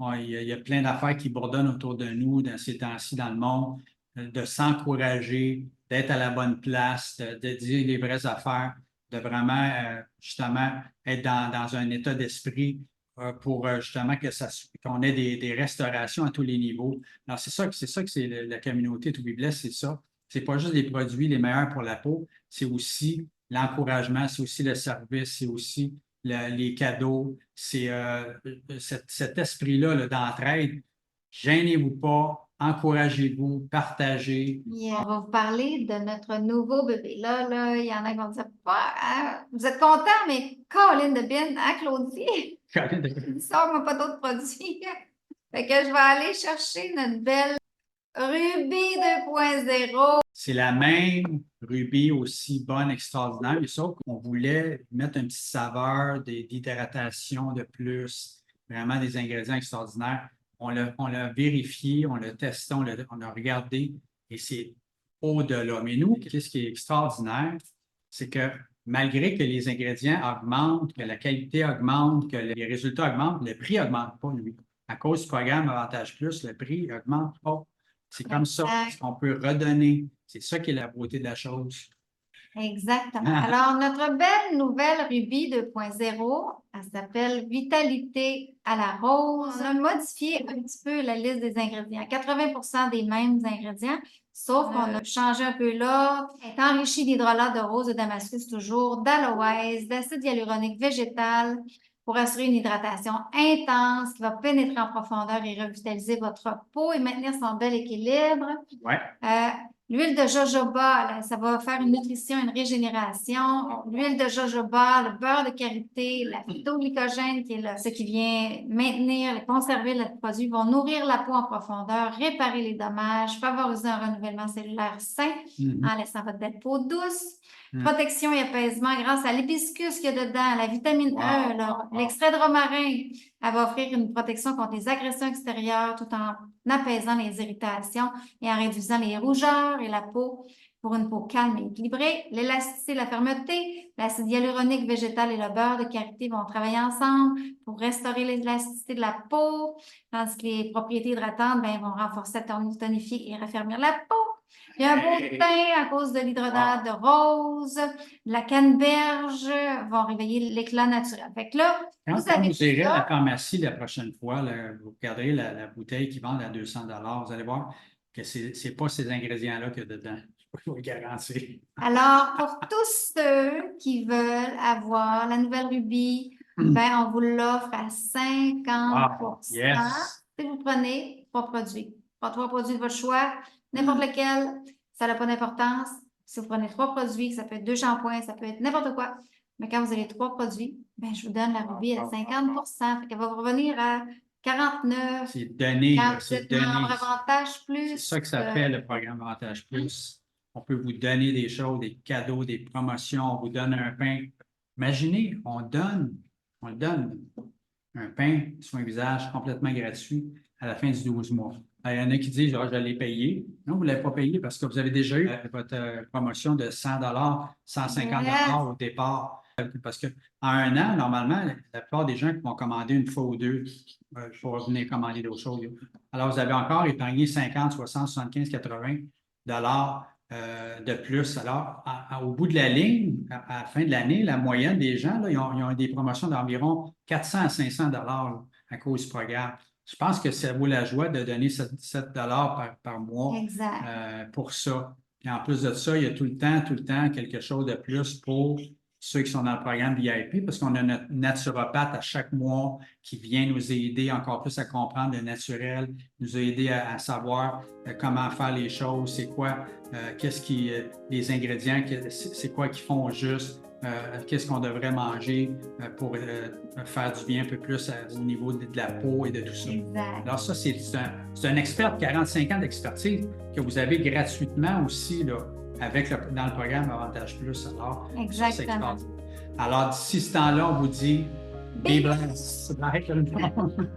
A: Il y a plein d'affaires qui bourdonnent autour de nous dans ces temps-ci dans le monde, de s'encourager, d'être à la bonne place, de dire les vraies affaires, de vraiment, justement, être dans un état d'esprit pour justement qu'on ait des restaurations à tous les niveaux. Alors, c'est ça que c'est la communauté To Be Blessed, c'est ça. C'est pas juste les produits les meilleurs pour la peau, c'est aussi l'encouragement, c'est aussi le service, c'est aussi les cadeaux, c'est cet esprit-là là, d'entraide. Gênez-vous pas, encouragez-vous, partagez.
B: Yeah. On va vous parler de notre nouveau bébé. Là, il y en a qui vont dire vous êtes content, mais Colin de Bin, hein, Claudie? Sors-moi pas d'autres produits. Fait que je vais aller chercher notre belle Ruby 2.0.
A: C'est la même Ruby aussi bonne, extraordinaire, mais sauf qu'on voulait mettre une petite saveur d'hydratation de plus, vraiment des ingrédients extraordinaires. On l'a vérifié, on l'a testé, on a regardé et c'est au-delà. Mais nous, qu'est-ce qui est extraordinaire, c'est que malgré que les ingrédients augmentent, que la qualité augmente, que les résultats augmentent, le prix n'augmente pas, lui. À cause du programme Avantage Plus, le prix n'augmente pas. C'est comme ça qu'on peut redonner. C'est ça qui est la beauté de la chose.
B: Exactement. Alors, notre belle nouvelle Ruby 2.0, elle s'appelle Vitalité à la rose. On a modifié un petit peu la liste des ingrédients. 80% des mêmes ingrédients, sauf qu'on a changé un peu là. Elle est enrichie d'hydrolat de rose de Damascus toujours, d'aloès, d'acide hyaluronique végétal pour assurer une hydratation intense qui va pénétrer en profondeur et revitaliser votre peau et maintenir son bel équilibre.
A: Ouais.
B: L'huile de jojoba, là, ça va faire une nutrition, une régénération. L'huile de jojoba, le beurre de karité, la phytoglycogène, qui est ce qui vient maintenir, conserver le produit, vont nourrir la peau en profondeur, réparer les dommages, favoriser un renouvellement cellulaire sain en laissant votre belle peau douce. Protection et apaisement grâce à l'hibiscus qu'il y a dedans, la vitamine E, l'extrait de romarin. Elle va offrir une protection contre les agressions extérieures tout en apaisant les irritations et en réduisant les rougeurs et la peau pour une peau calme et équilibrée. L'élasticité et la fermeté, l'acide hyaluronique végétal et le beurre de karité vont travailler ensemble pour restaurer l'élasticité de la peau, tandis que les propriétés hydratantes vont renforcer, tonifier et raffermir la peau. Il y a un beau teint à cause de l'hydrodat de rose, la canneberge vont réveiller l'éclat naturel. Fait que là,
A: quand vous irez à la pharmacie la prochaine fois, là, vous regarderez la bouteille qui vend à 200 $, vous allez voir que ce n'est pas ces ingrédients-là qu'il y a dedans. Je peux vous le garantir. Alors,
B: pour tous ceux qui veulent avoir la nouvelle Ruby, on vous l'offre à 50%.
A: Yes.
B: Si vous prenez 3 produits. Pas 3 produits de votre choix, n'importe lequel, ça n'a pas d'importance. Si vous prenez 3 produits, ça peut être 2 shampoings, ça peut être n'importe quoi. Mais quand vous avez 3 produits, je vous donne la Ruby à 50%. Fait qu'elle va vous revenir à 49.
A: C'est donné.
B: Quand vous êtes membre Avantage Plus.
A: C'est ça que ça fait, le programme Avantage Plus. on peut vous donner des choses, des cadeaux, des promotions, on vous donne un pain. Imaginez, on le donne, un pain sur un visage complètement gratuit à la fin du 12 mois. Il y en a qui disent, je l'ai payé. Non, vous ne l'avez pas payé parce que vous avez déjà eu votre promotion de 100 150 au départ. Parce qu'en un an, normalement, la plupart des gens qui vont commander une fois ou deux pour venir commander d'autres choses. Alors, vous avez encore épargné 50, 60, 75, 80 de plus. Alors, au bout de la ligne, à la fin de l'année, la moyenne des gens, là, ils ont des promotions d'environ 400 à 500 à cause du programme. Je pense que ça vaut la joie de donner 7 par mois pour ça. Et en plus de ça, il y a tout le temps quelque chose de plus pour ceux qui sont dans le programme VIP, parce qu'on a notre naturopathe à chaque mois qui vient nous aider encore plus à comprendre le naturel, nous aider à savoir comment faire les choses, c'est quoi, les ingrédients, c'est quoi qui font juste, qu'est-ce qu'on devrait manger pour faire du bien un peu plus au niveau de la peau et de tout ça.
B: Exact.
A: Alors ça, c'est un expert de 45 ans d'expertise que vous avez gratuitement aussi là, dans le programme Avantage Plus. Alors,
B: exactement.
A: Alors, d'ici ce temps-là, on vous dit Be blessed. Bye tout le monde.